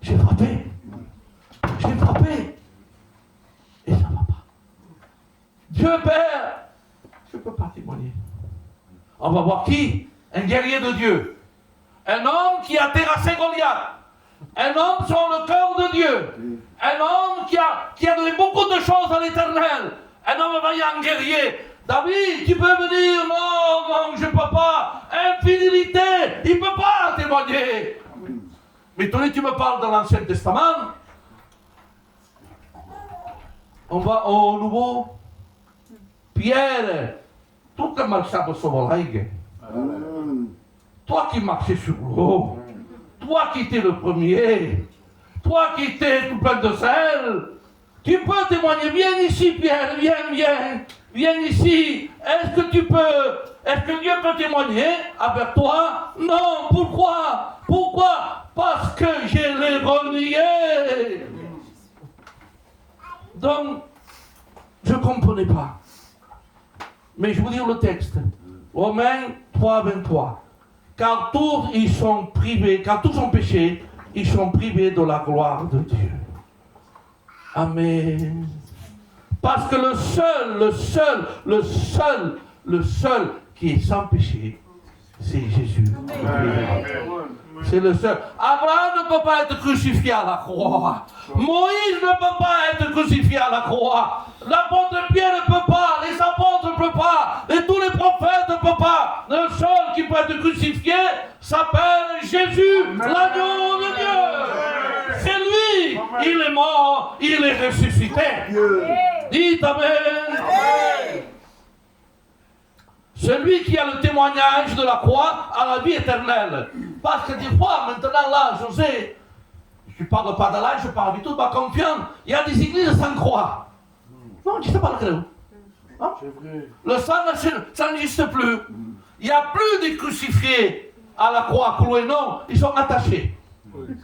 j'ai frappé. Et ça ne va pas. Dieu Père, je ne peux pas témoigner. On va voir qui? Un guerrier de Dieu. Un homme qui a terrassé Goliath. Un homme sur le cœur de Dieu. Un homme qui a donné beaucoup de choses à l'Éternel. Un homme vaillant guerrier. David, tu peux venir? Non, je ne peux pas. Infidélité, il ne peut pas témoigner. Mais toi, tu me parles dans l'Ancien Testament. On va au Nouveau. Pierre, tout le marchait sur volaille. Toi qui marchais sur l'eau. Toi qui étais le premier. Toi qui étais tout plein de sel. Tu peux témoigner. Viens ici, Pierre, viens. Viens ici. Est-ce que Dieu peut témoigner avec toi? Non. Pourquoi? Parce que je l'ai renié. Donc, je ne comprenais pas. Mais je vous dis le texte. Romains 3, 23. Car tous ils sont privés, car tous ont péché, ils sont privés de la gloire de Dieu. Amen. Parce que le seul qui est sans péché, c'est Jésus. C'est le seul. Abraham ne peut pas être crucifié à la croix. Moïse ne peut pas être crucifié à la croix. L'apôtre Pierre ne peut pas. Les apôtres ne peuvent pas. Et tous les prophètes ne peuvent pas. Le seul qui peut être crucifié s'appelle Jésus, l'agneau de Dieu. C'est lui. Il est mort. Il est ressuscité. Dites Amen. Celui qui a le témoignage de la croix a la vie éternelle. Parce que des fois, maintenant là, José, je ne parle pas de l'âge, je parle de toute ma confiance. Il y a des églises sans croix. Non, je ne sais pas le créneau. Hein? Le sang, ça n'existe plus. Il n'y a plus de crucifiés à la croix cloués, non, ils sont attachés. Ils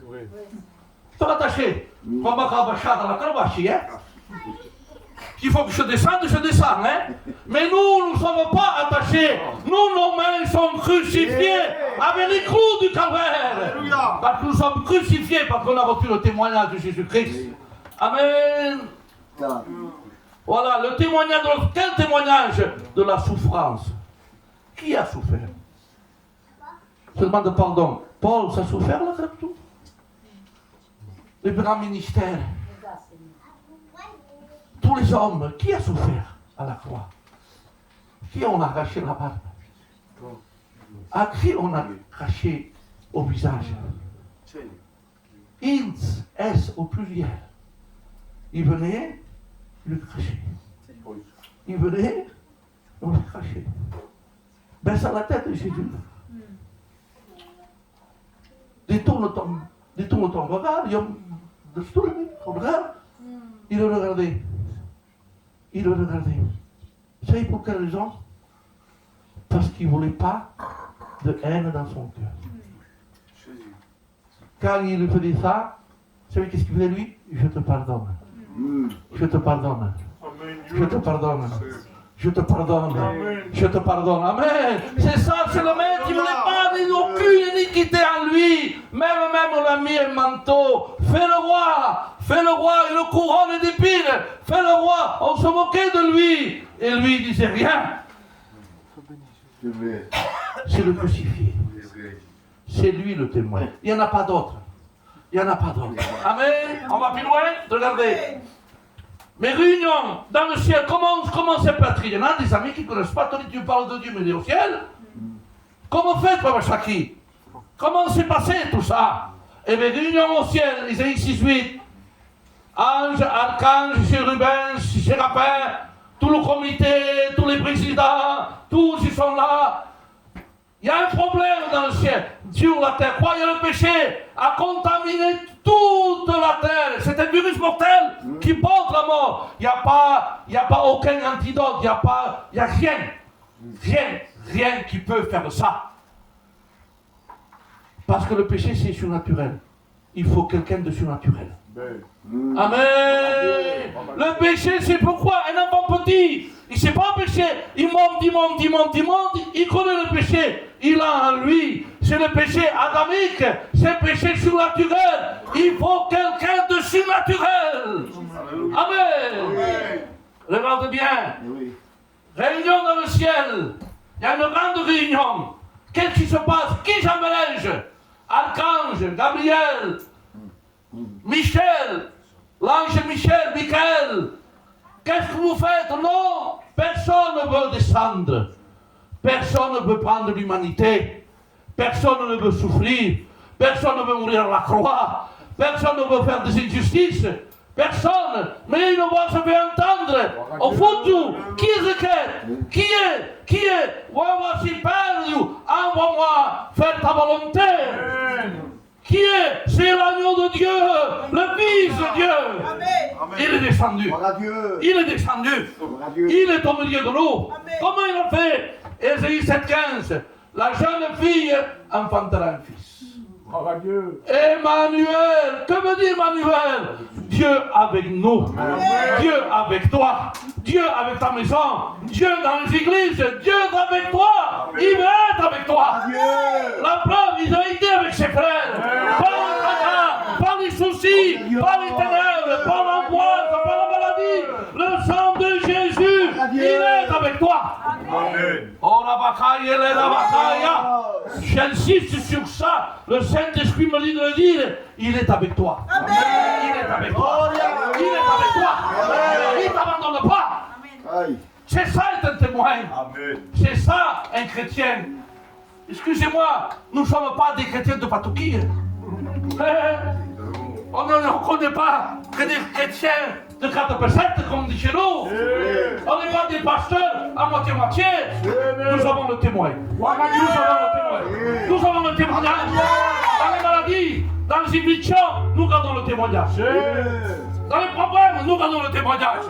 sont attachés. Comme un rabachat dans la cravache, hein? Il faut que je descende, hein? Mais nous ne sommes pas attachés. Nous, nos mains sont crucifiées avec les clous du calvaire. Parce que nous sommes crucifiés parce qu'on a reçu le témoignage de Jésus-Christ. Amen. Voilà, le témoignage, quel témoignage de la souffrance? Qui a souffert? Je demande pardon. Paul, ça a souffert là, comme tout? Le grand ministère. Tous les hommes, qui a souffert à la croix? Qui on a arraché la barbe? À qui on a craché au visage? Ils, S au pluriel. Ils venaient, le cracher. Ils venaient, on le crachait. Baisse la tête de Jésus. Détourne ton regard, regarde. Il le regardait. Il le regardait. Vous savez pour quelle raison? Parce qu'il ne voulait pas de haine dans son cœur. Quand il faisait ça, vous savez qu'est-ce qu'il faisait lui? Je te pardonne. Je te pardonne. Je te pardonne. Je te pardonne. Je te pardonne. Amen. C'est ça, c'est le maître qui ne voulait pas aucune iniquité en lui. Même on l'a mis un manteau. Fais-le roi. Fais-le roi. Et le couronne d'épines. Fais-le roi. On se moquait de lui. Et lui, il disait rien. C'est le crucifié. C'est lui le témoin. Il n'y en a pas d'autre. Il n'y en a pas d'autre. Amen. On va plus loin. Regardez. Mes réunions dans le ciel, comment c'est pétri? Il y en a des amis qui ne connaissent pas. Tu parles de Dieu, mais il est au ciel. Comment fait, Papa Chaki? Comment s'est passé tout ça? Et mes réunions au ciel, Isaïe 6:8. Anges, archanges, chérubins, séraphins, tout le comité, tous les présidents, tous ils sont là. Il y a un problème dans le ciel, sur la terre. Quoi? Il y a le péché à contaminer toute la terre. C'est un virus mortel qui porte la mort. Il n'y a pas aucun antidote. Il n'y a rien qui peut faire ça. Parce que le péché, c'est surnaturel. Il faut quelqu'un de surnaturel. Amen. Le péché, c'est pourquoi un enfant petit, il ne sait pas pécher. Il monte, il connaît le péché. Il a en lui. C'est le péché adamique. C'est le péché surnaturel. Il faut quelqu'un de surnaturel. Amen. Regarde bien. Réunion dans le ciel. Il y a une grande réunion. Qu'est-ce qui se passe? Qui j'en mélange? Archange, Gabriel, Michel, l'ange Michel, Michael. Qu'est-ce que vous faites? Non, personne ne veut descendre. Personne ne veut prendre l'humanité. Personne ne veut souffrir. Personne ne veut mourir à la croix. Personne ne veut faire des injustices. Personne. Mais une voix se fait entendre. Au fond tout. Qui est-ce que? Qui est? Voici Père, envoie-moi faire ta volonté. Qui est? C'est l'agneau de Dieu, le Fils de Dieu. Amen. Il est descendu. Il est descendu. Il est au milieu de nous. Comment il a fait? Ésaïe 7:15. La jeune fille enfantera un fils. Emmanuel. Que veut dire Emmanuel? Dieu avec nous. Dieu avec toi. Dieu avec ta maison. Dieu dans les églises. Dieu avec toi. Il veut être avec toi. La preuve, il a été avec ses frères. Pas le tracas, pas les soucis, pas les ténèbres, pas l'angoisse, pas la maladie. Le sang de Jésus, il est avec toi. Oh la bataille, elle est la bataille. J'insiste sur ça. Le Saint-Esprit me dit de le dire. Il est avec toi. Amen. Il est avec toi. Il est avec toi. Il ne t'abandonne pas. C'est ça être un témoin. C'est ça un chrétien. Excusez-moi, nous ne sommes pas des chrétiens de patouquille. On ne reconnaît pas que des chrétiens de 4%, comme dit chez nous. On n'est pas des pasteurs à moitié-moitié. Nous avons le témoin. Nous avons le témoin. Nous avons le témoignage. Dans les maladies, dans les afflictions, nous gardons le témoignage. Dans les problèmes, nous gardons le témoignage.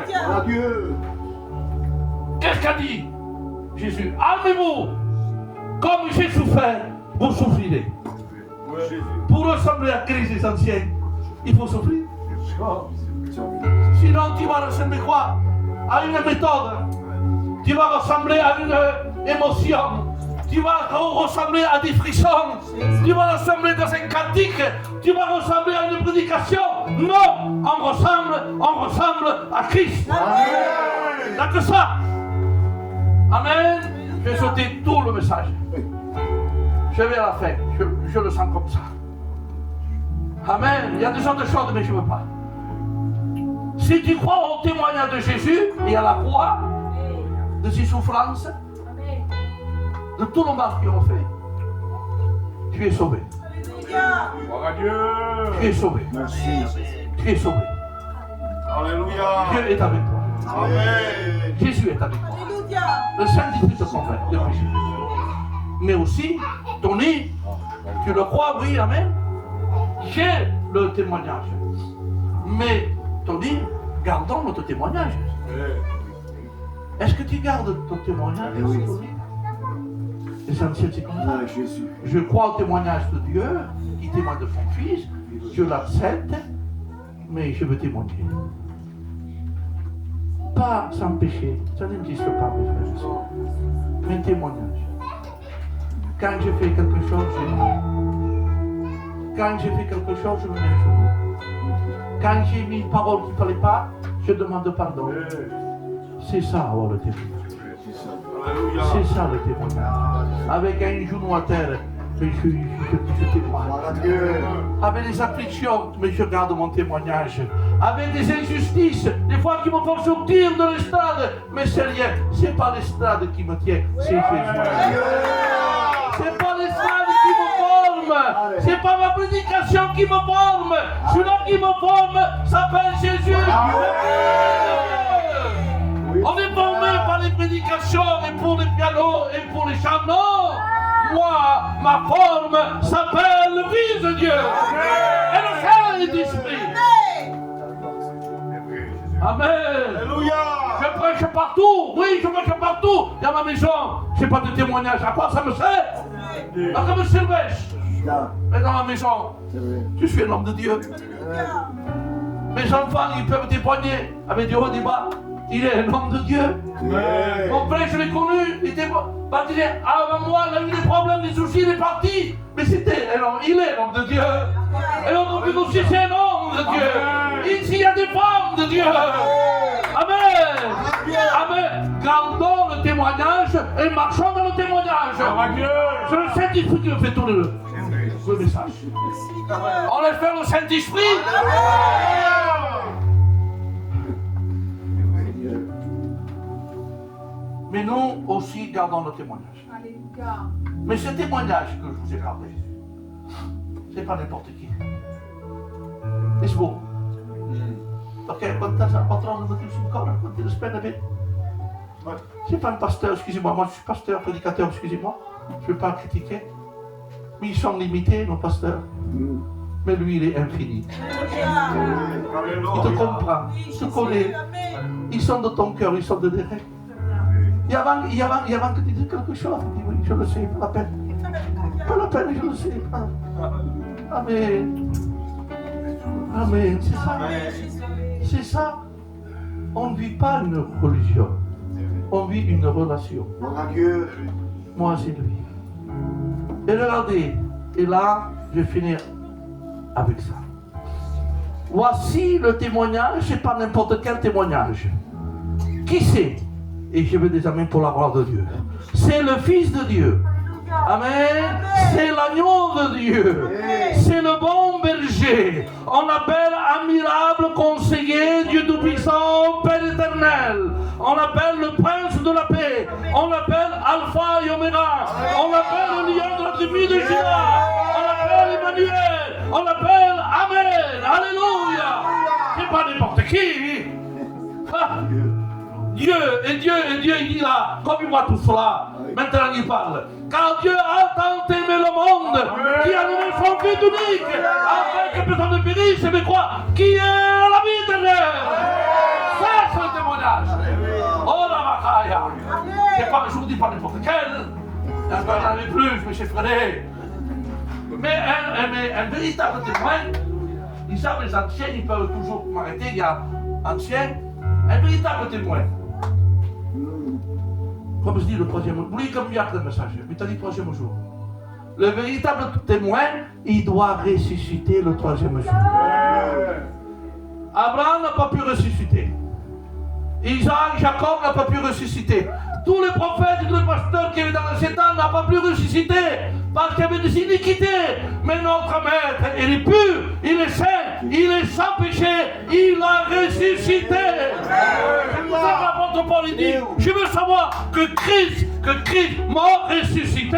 Qu'est-ce qu'a dit Jésus? Armez-vous. Comme j'ai souffert, vous souffrirez. Pour ressembler à Christ les anciens, il faut souffrir. Sinon, tu vas ressembler quoi? À une méthode. Tu vas ressembler à une émotion. Tu vas ressembler à des frissons. Tu vas ressembler dans un cantique. Tu vas ressembler à une prédication. Non, on ressemble à Christ. Il n'y a que ça. Amen. Je vais sauter tout le message. Je vais à la fin. Je le sens comme ça. Amen. Il y a des autres choses, mais je ne veux pas. Si tu crois au témoignage de Jésus et à la croix, de ses souffrances, de tout le mal qu'ils ont fait, tu es sauvé. Gloire à Dieu. Tu es sauvé. Merci. Tu es sauvé. Alléluia. Dieu est avec toi. Amen. Jésus est avec toi. Le Saint-Esprit te convainc de péché. Mais aussi, Tony, tu le crois, oui, amen. J'ai le témoignage. Mais, Tony, gardons notre témoignage. Est-ce que tu gardes ton témoignage, Tony? L'essentiel, c'est comme ça. Je crois au témoignage de Dieu, qui témoigne de son Fils. Je l'accepte, mais je veux témoigner. Pas sans péché, ça n'existe pas, mes frères et sœurs. Mais un témoignage. Quand je fais quelque chose, je prie. Quand j'ai fait quelque chose, je me mets à genoux. Quand j'ai mis une parole qu'il ne fallait pas, je demande pardon. C'est ça, avoir le témoignage. C'est ça le témoignage. Avec un genou à terre, je témoigne. Avec les afflictions, mais je garde mon témoignage. Avec des injustices, des fois qui me font sortir de l'estrade, mais c'est rien. C'est pas l'estrade qui me tient, c'est Jésus. C'est pas l'estrade qui me forme. C'est pas ma prédication qui me forme. Celui qui me forme s'appelle Jésus. On est formé par les prédications et pour les pianos et pour les chants. Non! Moi, ma forme s'appelle le Fils de Dieu. Et le Saint-Esprit. Amen. Alléluia. Je prêche partout. Oui, je prêche partout. Dans ma maison, je n'ai pas de témoignage. À quoi ça me sert? À quoi me servais-je? Mais dans ma maison, je suis un homme de Dieu. Mes enfants, ils peuvent témoigner avec des hauts et des bas. Il est un homme de Dieu. Mon frère, je l'ai connu. Il était baptisé avant moi. Il a eu des problèmes, des soucis, il est parti. Mais c'était un homme. Il est un homme de Dieu. Et l'autre aussi, c'est un homme de Dieu. Ici, il y a des femmes de Dieu. Amen. Amen. Gardons le témoignage et marchons dans le témoignage. C'est le Saint-Esprit qui me fait tourner le message. On laisse faire le Saint-Esprit. Mais nous aussi gardons nos témoignages. Mais ce témoignage que je vous ai gardé, c'est pas n'importe qui. C'est beau. Ok, c'est pas un pasteur, excusez-moi, moi je suis pasteur, prédicateur, excusez-moi, je ne vais pas critiquer. Mais ils sont limités, nos pasteurs. Mais lui, il est infini. Il te comprend, il te connaît. Ils sont de ton cœur, ils sont de derrière. Et avant que tu dises quelque chose, tu dis oui, je le sais, pas la peine. Pas la peine, je le sais. Amen. Amen, c'est ça. C'est ça. On ne vit pas une religion. On vit une relation. Moi, c'est lui. Et regardez, et là, je vais finir avec ça. Voici le témoignage, c'est pas n'importe quel témoignage. Qui c'est? Et je veux des amens pour la gloire de Dieu. C'est le Fils de Dieu. Amen. C'est l'agneau de Dieu. C'est le bon berger. On l'appelle admirable conseiller, Dieu tout-puissant, Père éternel. On l'appelle le prince de la paix. On l'appelle Alpha et Oméga. On l'appelle le lion de la tribu de Juda. On l'appelle Emmanuel. On l'appelle Amen. Alléluia. C'est pas n'importe qui. Dieu, il dit là, comme il voit tout cela, maintenant il parle. Car Dieu a tant aimé le monde, qui a donné son Fils unique, afin que personne ne périsse, mais quoi? Qui est la vie éternelle. Ça, c'est le témoignage. Oh la Makaya. C'est pas, je vous dis pas n'importe quel. Il n'y en avait plus, mes chers frères. Mais un véritable témoin, ils savent, les anciens, ils peuvent toujours m'arrêter, il y a anciens, un véritable témoin. Comme je dis le troisième jour, vous voulez comme hier le message, mais t'as dit le troisième jour. le véritable témoin, il doit ressusciter le troisième jour. Abraham n'a pas pu ressusciter. Isaac, Jacob n'a pas pu ressusciter. Tous les prophètes et tous les pasteurs qui étaient dans le Satan n'ont pas pu ressusciter parce qu'il y avait des iniquités. Mais notre Maître, il est pur, il est saint, il est sans péché, il a ressuscité. C'est pour ça que l'apôtre Paul dit, je veux savoir que Christ m'a ressuscité.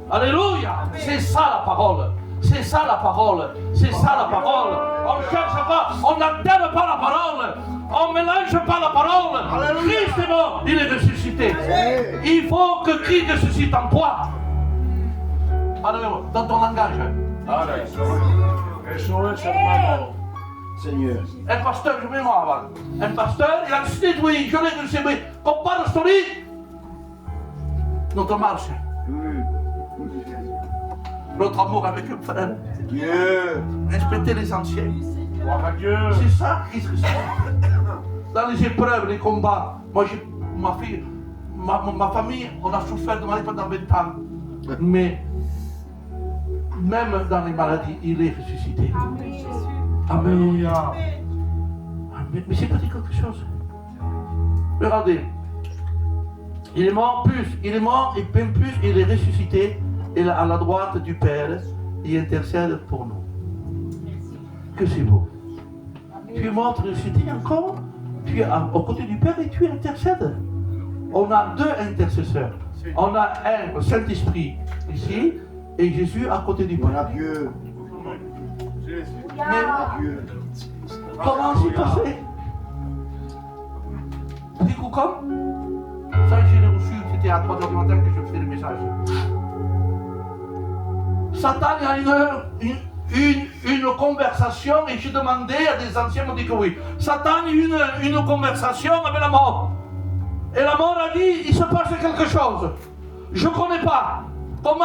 Alléluia. C'est ça la parole. C'est ça la parole. C'est ça la parole. On ne cherche pas, on n'altère pas la parole. On ne mélange pas la parole. Christ est mort, il est ressuscité. Il faut que Christ ressuscite en toi. Alléluia. Dans ton langage. Seigneur. Un pasteur, je vais voir. Un pasteur, il a ressuscité, oui, je l'ai ressuscité. Comme pas de story. Notre marche. Notre amour avec le frère. Dieu. Respecter les anciens. Gloire à Dieu. C'est ça Christ ressuscite. Dans les épreuves, les combats, moi, ma fille, ma famille, on a souffert de maladie pendant 20 ans. Mais même dans les maladies, il est ressuscité. Amen. Amen. Mais c'est pas dit quelque chose. Regardez. Il est mort plus, il est mort et même plus, il est ressuscité. Et à la droite du Père, il intercède pour nous. Que c'est beau. Tu es mort, tu es ressuscité encore. Tu es au côté du Père et tu intercèdes. On a deux intercesseurs. On a un, le Saint-Esprit, ici, et Jésus à côté du Père. Dieu. Mais comment c'est passé? Du coup, comme ça, je l'ai reçu, c'était à 3h du matin que je faisais le message. Satan a une conversation et j'ai demandé à des anciens, ils m'ont dit que oui. Satan a une conversation avec la mort. Et la mort a dit, il se passe quelque chose. Je ne connais pas. Comment?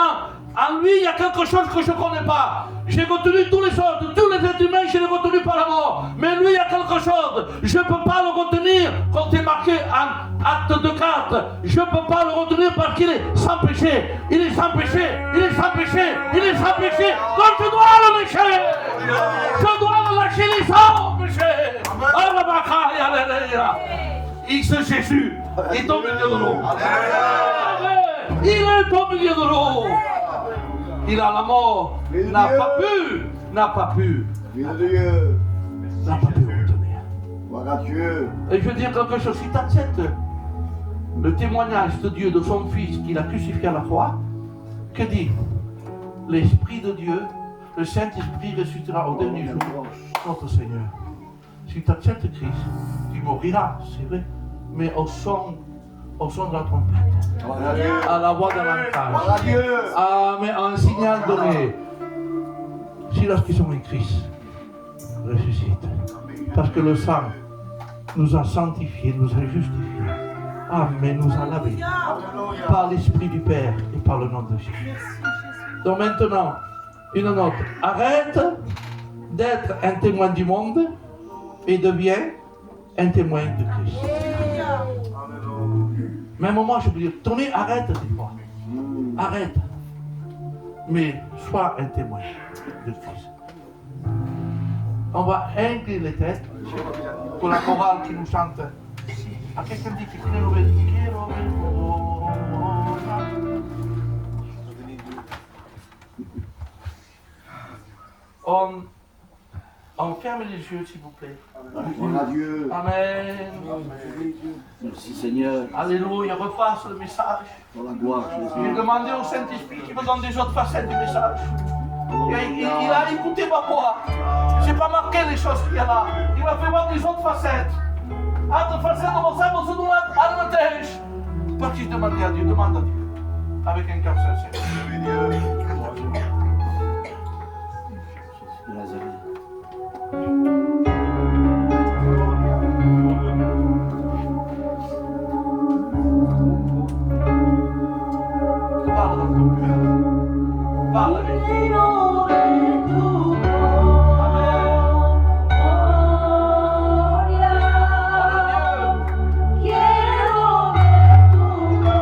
En lui, il y a quelque chose que je ne connais pas. J'ai retenu tous les autres, tous les êtres humains, je les ai retenus par la mort. Mais lui, il y a quelque chose. Je ne peux pas le retenir, comme c'est marqué en acte de 4. Je ne peux pas le retenir parce qu'il est sans péché. Il est sans péché, il est sans péché, il est sans péché. Donc je dois le lâcher. Je dois le lâcher, il est sans péché. Il c'est Jésus. Il est au milieu de l'eau. Il est au milieu de l'eau. Il a la mort, n'a pas pu N'a pas pu retenir. Voilà Dieu. Et je veux dire quelque chose, si tu acceptes le témoignage de Dieu, de son Fils, qu'il a crucifié à la croix, que dit l'Esprit de Dieu, le Saint-Esprit ressuscitera au dernier jour, notre Seigneur. Si tu acceptes Christ, tu mouriras, c'est vrai, mais au son de la trompette, à la voix de l'entrage. Amen, un signal donné. Si lorsqu'ils sont en Christ, ressuscite. Parce que le sang nous a sanctifiés, nous a justifiés. Amen, nous a lavés. Par l'Esprit du Père et par le nom de Jésus. Donc maintenant, une note. Arrête d'être un témoin du monde et deviens un témoin de Christ. Même moi, je peux dire, Tony, arrête des fois. Arrête. Mais sois un témoin de Christ. On va incliner les têtes pour la chorale qui nous chante. À quelqu'un dit qu'il est mauvais. On ferme les yeux, s'il vous plaît. Dieu. Amen. Merci Seigneur. Alléluia. Refasse le message. Pour la gloire Jésus. J'ai demandé au Saint-Esprit qui me donne des autres facettes du message. Il a écouté ma voix. Je n'ai pas marqué les choses qu'il y a là. Il m'a fait voir des autres facettes. Altre facette de mon cerveau se doit à la tête. Toi qui demandais à Dieu, demande à Dieu. Avec un cœur sincère. Parle dans ton cœur. Parle avec Dieu. Quiero ver tu gloria.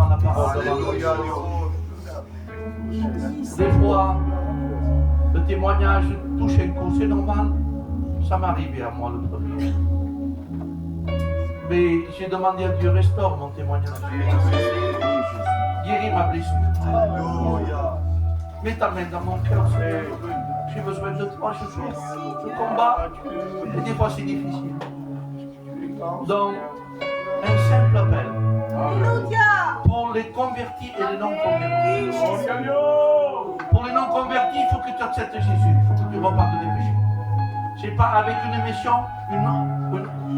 la parole devant nous. Des fois, le témoignage touche un coup, c'est normal. Ça m'est arrivé à moi le premier. Mais j'ai demandé à Dieu, restaure mon témoignage. Guéris ma blessure. Mets ta main dans mon cœur, Seigneur. J'ai besoin de toi, je combats. Et des fois c'est difficile. Donc, un simple appel. Pour les convertis et les non convertis. Pour les non convertis, il faut que tu acceptes Jésus. Il faut que tu repartes des péchés. C'est pas avec une émotion, une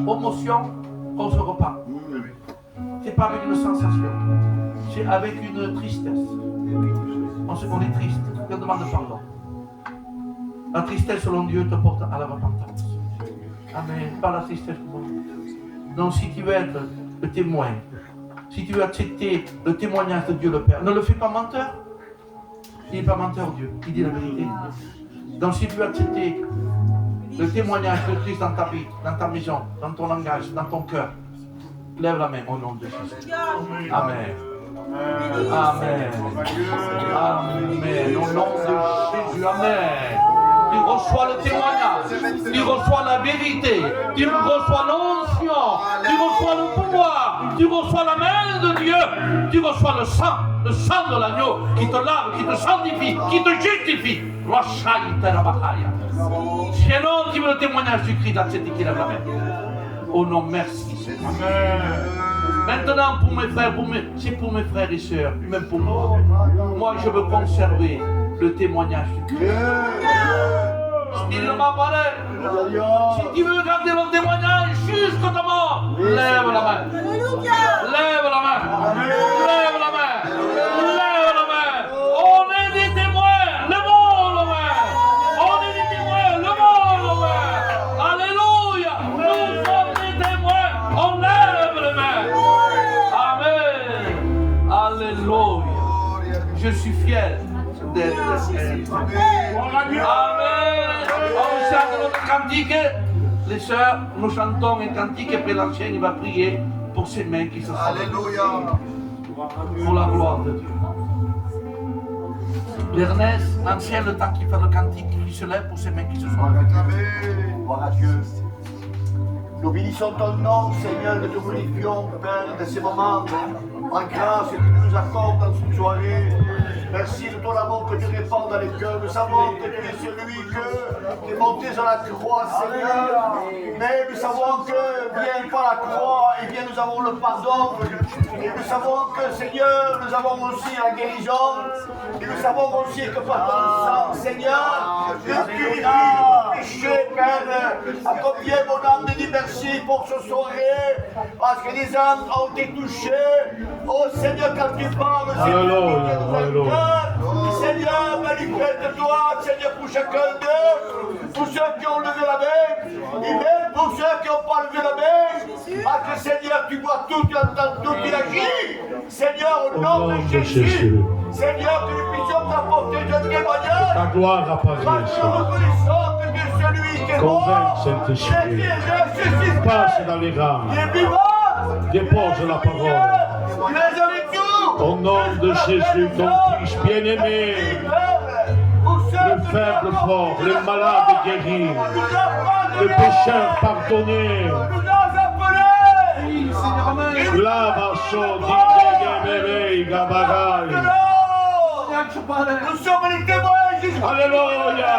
émotion qu'on se repart. C'est pas avec une sensation. C'est avec une tristesse. On est triste. On demande pardon. La tristesse, selon Dieu, te porte à la repentance. Amen. Pas la tristesse pour moi. Donc, si tu veux être le témoin, si tu veux accepter le témoignage de Dieu le Père, ne le fais pas menteur. Il n'est pas menteur, Dieu. Il dit la vérité. Donc, si tu veux accepter le témoignage de Christ dans ta vie, dans ta maison, dans ton langage, dans ton cœur, lève la main au nom de Jésus. Amen. Amen. Amen. Au nom de Jésus. Amen. Tu reçois le témoignage, tu reçois la vérité, tu reçois l'onction, tu reçois le pouvoir, tu reçois la main de Dieu, tu reçois le sang de l'agneau qui te lave, qui te sanctifie, qui te justifie. C'est un homme qui veut le témoignage du Christ d'accepter qu'il a la main. Oh non, merci Seigneur. Maintenant, pour mes frères, c'est pour mes frères et sœurs, même pour moi. Moi, je veux conserver le témoignage du Christ. Si tu veux garder le témoignage jusqu'au mort, lève la main. Lève la main. Lève la main. Lève la main. On est des témoins. Lève la main. On est des témoins. Lève la main. Alléluia. Nous sommes des témoins. On lève les mains. Amen. Alléluia. Je suis fier d'être Amen. On chante notre cantique. Les sœurs, nous chantons un cantique et puis l'ancienne va prier pour ces mains qui se sont. Alléluia. Pour la gloire de Dieu. L'Ernest, l'ancien, le temps qu'il fait le cantique, qui se lève pour ces mains qui se sont. Amen. Voilà Dieu. Nous bénissons ton nom, Seigneur, nous te glorifions, Père, de ces moments en grâce que tu nous accordes dans cette soirée. Merci de ton amour que tu répands dans les cœurs. Nous savons que tu es celui qui est monté sur la croix, Seigneur. Mais nous savons que bien par la croix, eh bien, nous avons le pardon. Et nous savons que, Seigneur, nous avons aussi la guérison. Et nous savons aussi que par ton sang, Seigneur, tu purifies nos péchés, Père. À combien mon âme te dit merci pour ce soirée, parce que les âmes ont été touchées. Oh Seigneur, quand tu parles, Seigneur, manifeste-toi, Seigneur, pour chacun d'eux, pour ceux qui ont levé la main, et même pour ceux qui n'ont pas levé la main, parce que Seigneur, tu vois tout, tu entends tout, tu agis. Seigneur, au nom de Jésus, Seigneur, que nous puissions t'apporter de témoignage. Ta gloire apparaît. Reconnaissant que tu es celui qui est mort. Convainc Saint-Esprit. Passe dans les rangs. Il est vivant. Dépose la parole. Il est avec nous. Au nom de Jésus, ton Fils bien-aimé. Le faible fort, le malade guéri. Le pécheur pardonné. Lava sodi bébé gabagai. Nous sommes les témoins, Jésus. Alléluia.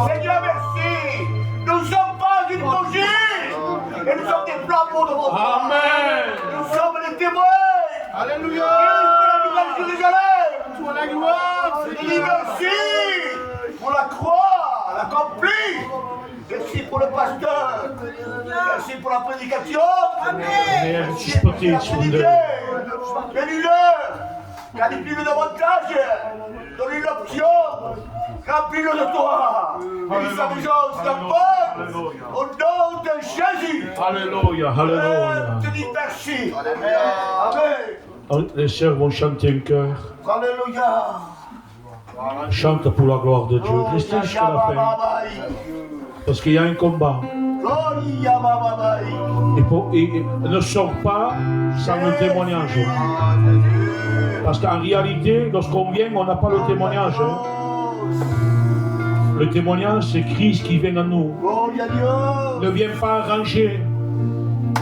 Seigneur, merci. Nous ne sommes pas une bougie. Et nous sommes des flambeaux devant toi. Amen. Nous sommes les témoins. Alléluia. Christ pour la Jérusalem. Soit la gloire. Et merci pour la croix, l'accompli. Merci pour le pasteur. Merci pour la prédication. Amen. Merci pour la bénédiction. Bénis-le. Qualifie-le davantage. Donne-lui l'option. Remplis-le de toi. Bénis sa maison, sa femme. Au nom de Jésus. Alléluia. Alléluia. Je te dis merci. Amen. Les sœurs vont chanter un chœur. Alléluia. Chante pour la gloire de Dieu. Restez jusqu'à la fin. Parce qu'il y a un combat. Et ne sort pas sans le témoignage. Parce qu'en réalité, lorsqu'on vient, on n'a pas le témoignage. Le témoignage, c'est Christ qui vient à nous. Ne viens pas arranger.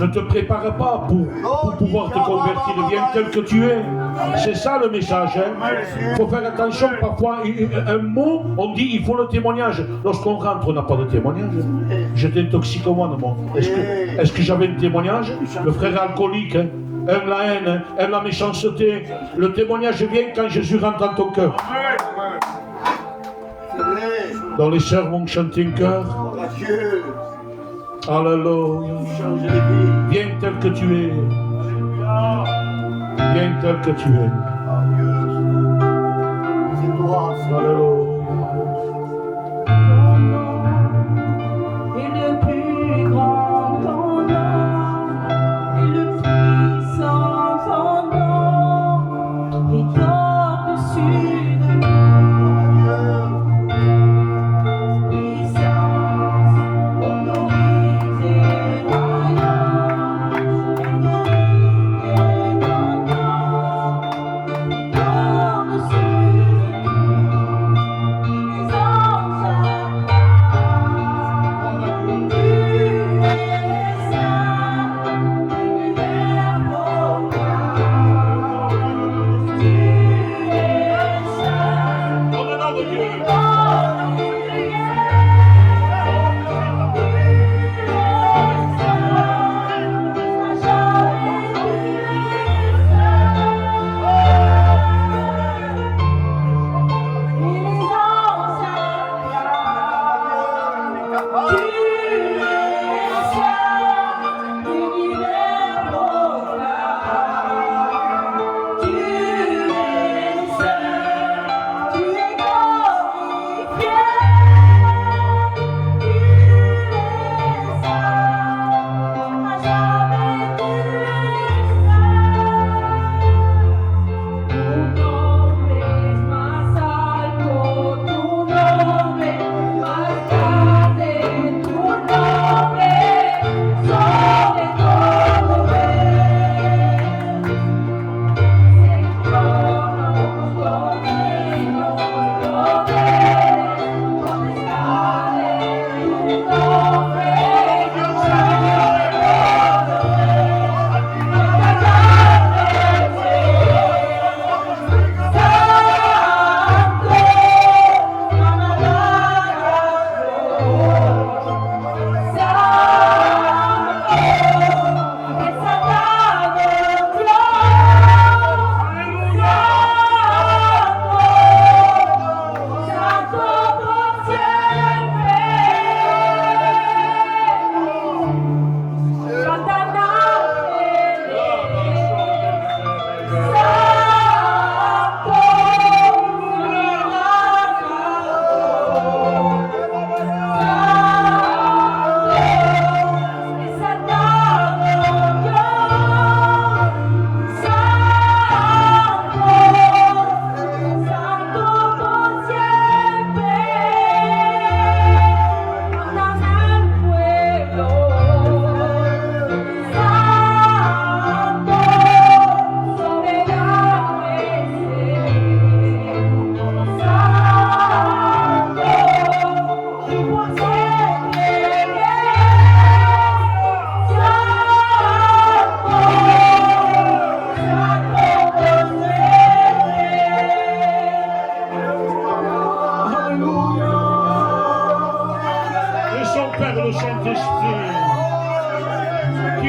Ne te prépare pas pour pouvoir te convertir. Viens tel que tu es. C'est ça le message. Il faut faire attention. Parfois, un mot, on dit il faut le témoignage. Lorsqu'on rentre, on n'a pas de témoignage. J'étais toxicomane, moi. Est-ce que j'avais un témoignage? Le frère alcoolique aime la haine, aime la méchanceté. Le témoignage vient quand Jésus rentre dans ton cœur. Dans les sœurs vont chanter un cœur. Alléluia. Viens tel que tu es. Viens tel que tu es. Alléluia. Et le plus grand ton nom, et le puissant ton nom, est au-dessus de nous. Puissance, autorité, royaume, et ton nom est au-dessus de nous.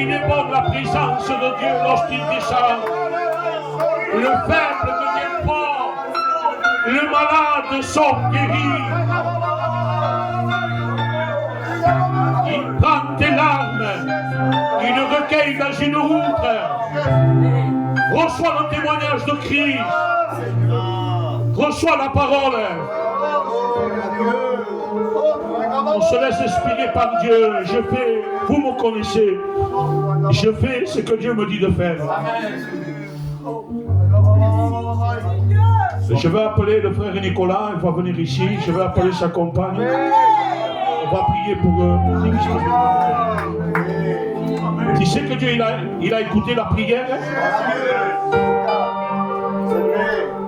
Les présence de Dieu lorsqu'il descend. Le faible devient fort, le malade sort guéri. Il prend tes larmes, il le recueille dans une route. Reçois le témoignage de Christ. Reçois la parole. On se laisse inspirer par Dieu. Je fais, vous me connaissez, je fais ce que Dieu me dit de faire. Je vais appeler le frère Nicolas, il va venir ici. Je vais appeler sa compagne. Il va prier pour eux. Tu sais que Dieu, il a écouté la prière.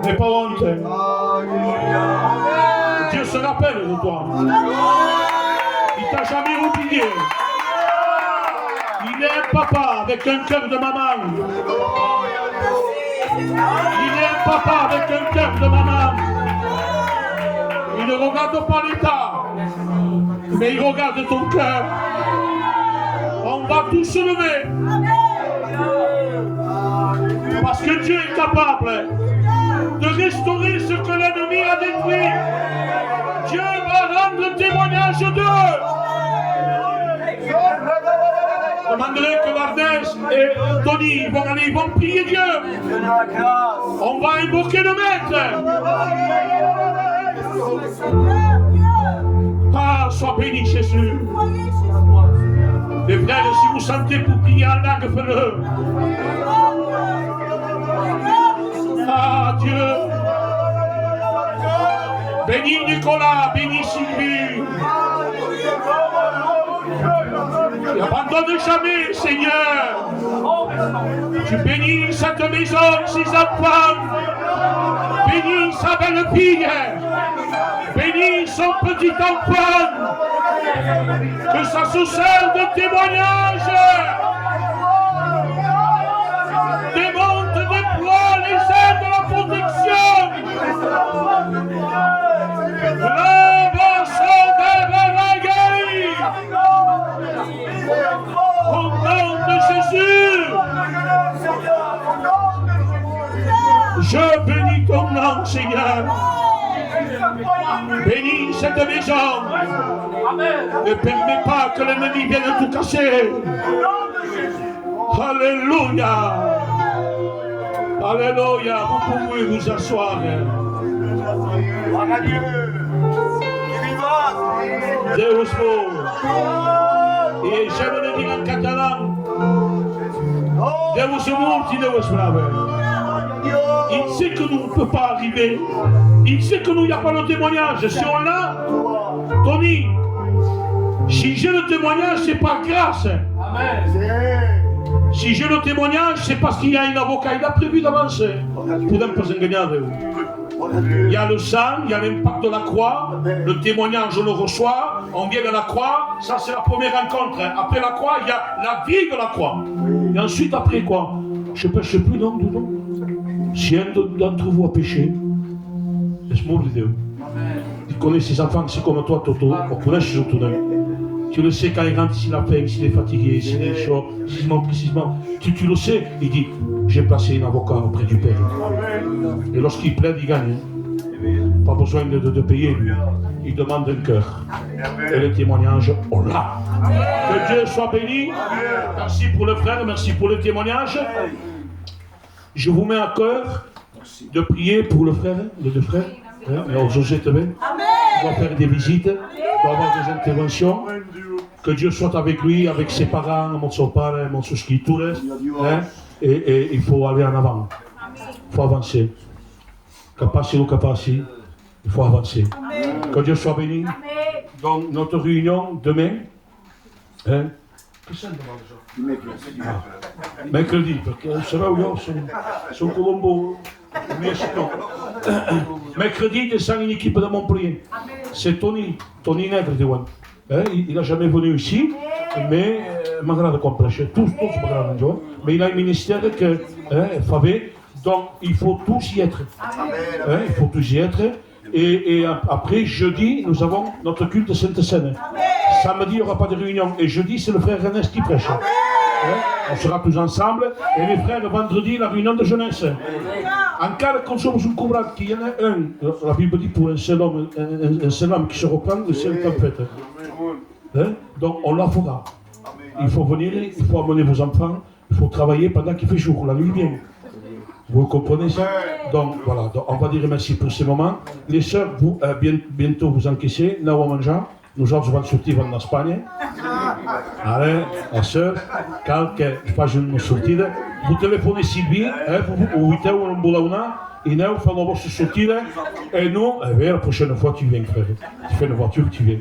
N'aie pas honte. Dieu se rappelle de toi. Il t'a jamais oublié. Il est un papa avec un cœur de maman. Il est un papa avec un cœur de maman. Il ne regarde pas l'état, mais il regarde ton cœur. On va tous se lever. Parce que Dieu est capable de restaurer ce que l'ennemi a détruit. Dieu va rendre témoignage d'eux. Je demanderai que Vardès et Tony ils vont prier Dieu. On va invoquer le Maître. Ah, sois béni Jésus. Les frères, si vous sentez pour prier en langue, faites-le. Ah, Dieu. Bénis Nicolas, bénis Sylvie. Et abandonne jamais, Seigneur. Tu bénis cette maison, ses enfants. Bénis sa belle-fille. Bénis son petit enfant. Que ça se serve de témoignage. Démonte, déploie les aides de la protection. Au nom de Jésus, je bénis ton nom, Seigneur. Bénis cette maison. Ne permets pas que l'ennemi vienne tout casser. Alléluia. Alléluia. Vous pouvez vous asseoir. Deus mou. Et j'aime le dire en catalan. Deus multi, Deus brave. Il sait que nous ne peut pas arriver. Il sait que nous, il n'y a pas le témoignage. Si on l'a, Tony, si j'ai le témoignage, c'est par grâce. Si j'ai le témoignage, c'est parce qu'il y a un avocat. Il a prévu d'avancer. Podem pas enganar-vous. Il y a le sang, il y a l'impact de la croix, le témoignage on le reçoit, on vient à la croix, ça c'est la première rencontre. Après la croix, il y a la vie de la croix. Et ensuite, après quoi? Je ne pêche plus, non, non. Si un d'entre vous a péché, laisse-moi le Dieu. Tu connais ses enfants, c'est comme toi, Toto, on connaît ses autres. Tu le sais quand il rentre, s'il a faim, s'il est fatigué, s'il est chaud, précisément. Tu le sais, il dit, j'ai placé un avocat auprès du Père. Et lorsqu'il plaide, il gagne. Pas besoin de payer, lui. Il demande un cœur. Et le témoignage, on l'a. Que Dieu soit béni. Merci pour le frère, merci pour le témoignage. Je vous mets à cœur de prier pour le frère, les deux frères. Alors, José Tebé, on va faire des visites, on va avoir des interventions. Que Dieu soit avec lui, avec ses parents, mon père, mon ski, tout le reste. Et il faut aller en avant. Il faut avancer. Capacité ou capacité, il faut avancer. Que Dieu soit béni. Donc, notre réunion demain. Que c'est demain déjà? Mercredi, parce que c'est là où son Colombo. Mercredi, descend une équipe de Montpellier. C'est Tony Nègre de One. Il n'a jamais venu ici, mais m'agrada complexe. Tous m'agradent, mais il a un ministère que Favé, donc il faut tous y être. Il faut tous y être. Et après, jeudi, nous avons notre culte Sainte-Seine. Samedi, il n'y aura pas de réunion. Et jeudi, c'est le frère Ernest qui prêche. On sera tous ensemble. Et les frères, vendredi, la réunion de jeunesse. En cas qu'on sommes un courant, qu'il y en a un, la Bible dit pour un seul homme qui se reprend, c'est une tempête. Donc on la fera. Il faut venir, il faut amener vos enfants, il faut travailler pendant qu'il fait jour, la nuit vient. Vous comprenez ça? Donc voilà, donc, on va dire merci pour ces moments. Les sœurs, vous, bientôt vous encaissez, là où on mange. Nous autres, vamos sortir en Espagne. Allez, la sœur, que faci une sortida. Vous téléphonez Sylvie, vous invitez un boulaona, et nous faisons votre sortida. Et nous, la prochaine fois, tu viens, frère. Tu fais une voiture, tu viens.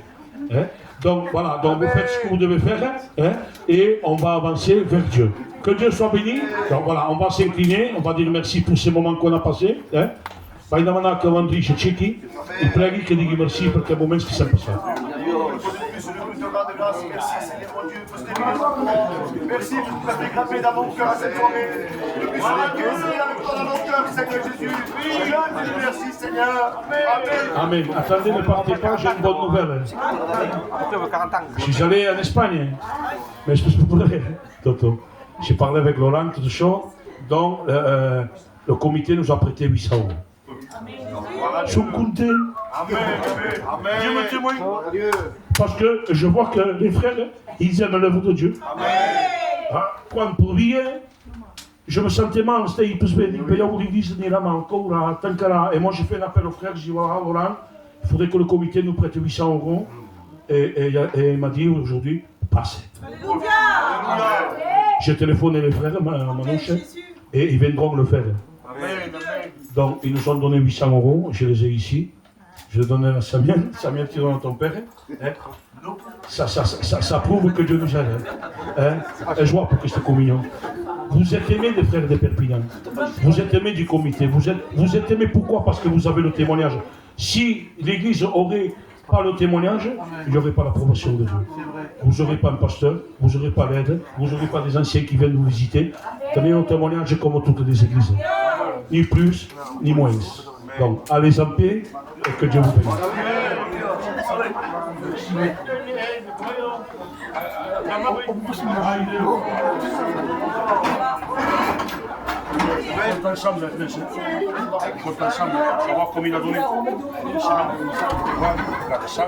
Donc voilà, donc vous faites ce que vous devez faire hein, et on va avancer vers Dieu. Que Dieu soit béni. Donc voilà, on va s'incliner, on va dire merci pour ces moments qu'on a passés. Hein. Vai demanar che Andri ci ciechi e preghi che dighi merci perché è un momento che si è passato. Merci pour tout ce gravé dans mon cœur à cette soirée. Depuis ce Dieu, avec toi dans mon cœur, Seigneur Jésus. Je te dis merci, Seigneur. Amen. Amen. Attendez, ne partez pas, j'ai une bonne nouvelle. Je suis allé en Espagne, mais je peux pas parler, Toto. J'ai parlé avec Laurent, tout ça, donc le comité nous a prêté 800 €. Je suis content. Amen. Dieu me témoigne. Parce que je vois que les frères, ils aiment l'œuvre de Dieu. Quand pour rien, je me sentais mal, c'était il peut se payer au l'église, ni là, encore, Tankara. Et moi, j'ai fait un appel aux frères, j'ai dit, voilà, Laurent, il faudrait que le comité nous prête 800 €. Et il m'a dit aujourd'hui, passez. J'ai téléphoné les frères, Manouche, et ils viendront le faire. Donc, ils nous ont donné 800 €, je les ai ici. Je les donne à Samuel, Samuel tu donnes à ton père. Hein? Ça prouve que Dieu nous aide. Hein? Et je vois pour que c'est communion. Vous êtes aimés des frères de Perpignan. Vous êtes aimés du comité. Vous êtes aimés pourquoi? Parce que vous avez le témoignage. Si l'église aurait pas le témoignage, il n'y aurait pas l'approbation de Dieu. Vous n'aurez pas un pasteur, vous n'aurez pas l'aide, vous n'aurez pas des anciens qui viennent vous visiter. Vous avez un témoignage comme toutes les églises. Ni plus, ni moins. Donc, allez en paix et que Dieu vous bénisse. On est ensemble maintenant. On est ensemble. On va voir comme il a donné. Regarde ça.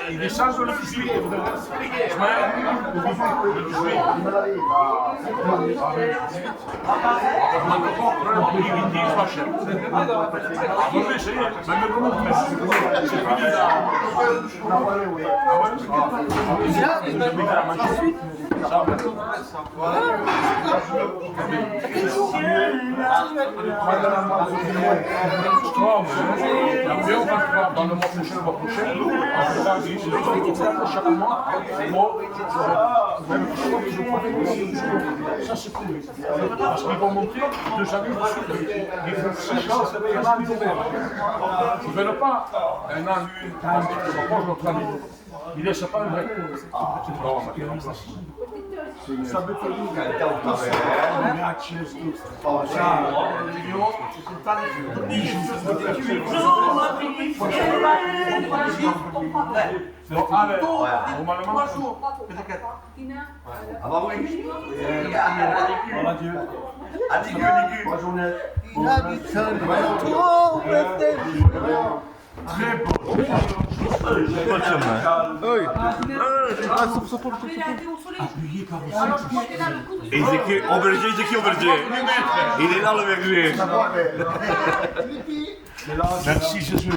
Il descend le 18. Dans le mois prochain, on va chaque mois, ça c'est cool. Parce qu'ils vont monter 2 années de suite. Ils font 6 ans, ils ne veulent pas un an, ils vont notre année. Ils ne laissent pas un vrai. Ezekiel Auberger. Il est là le berger. Merci Jésus.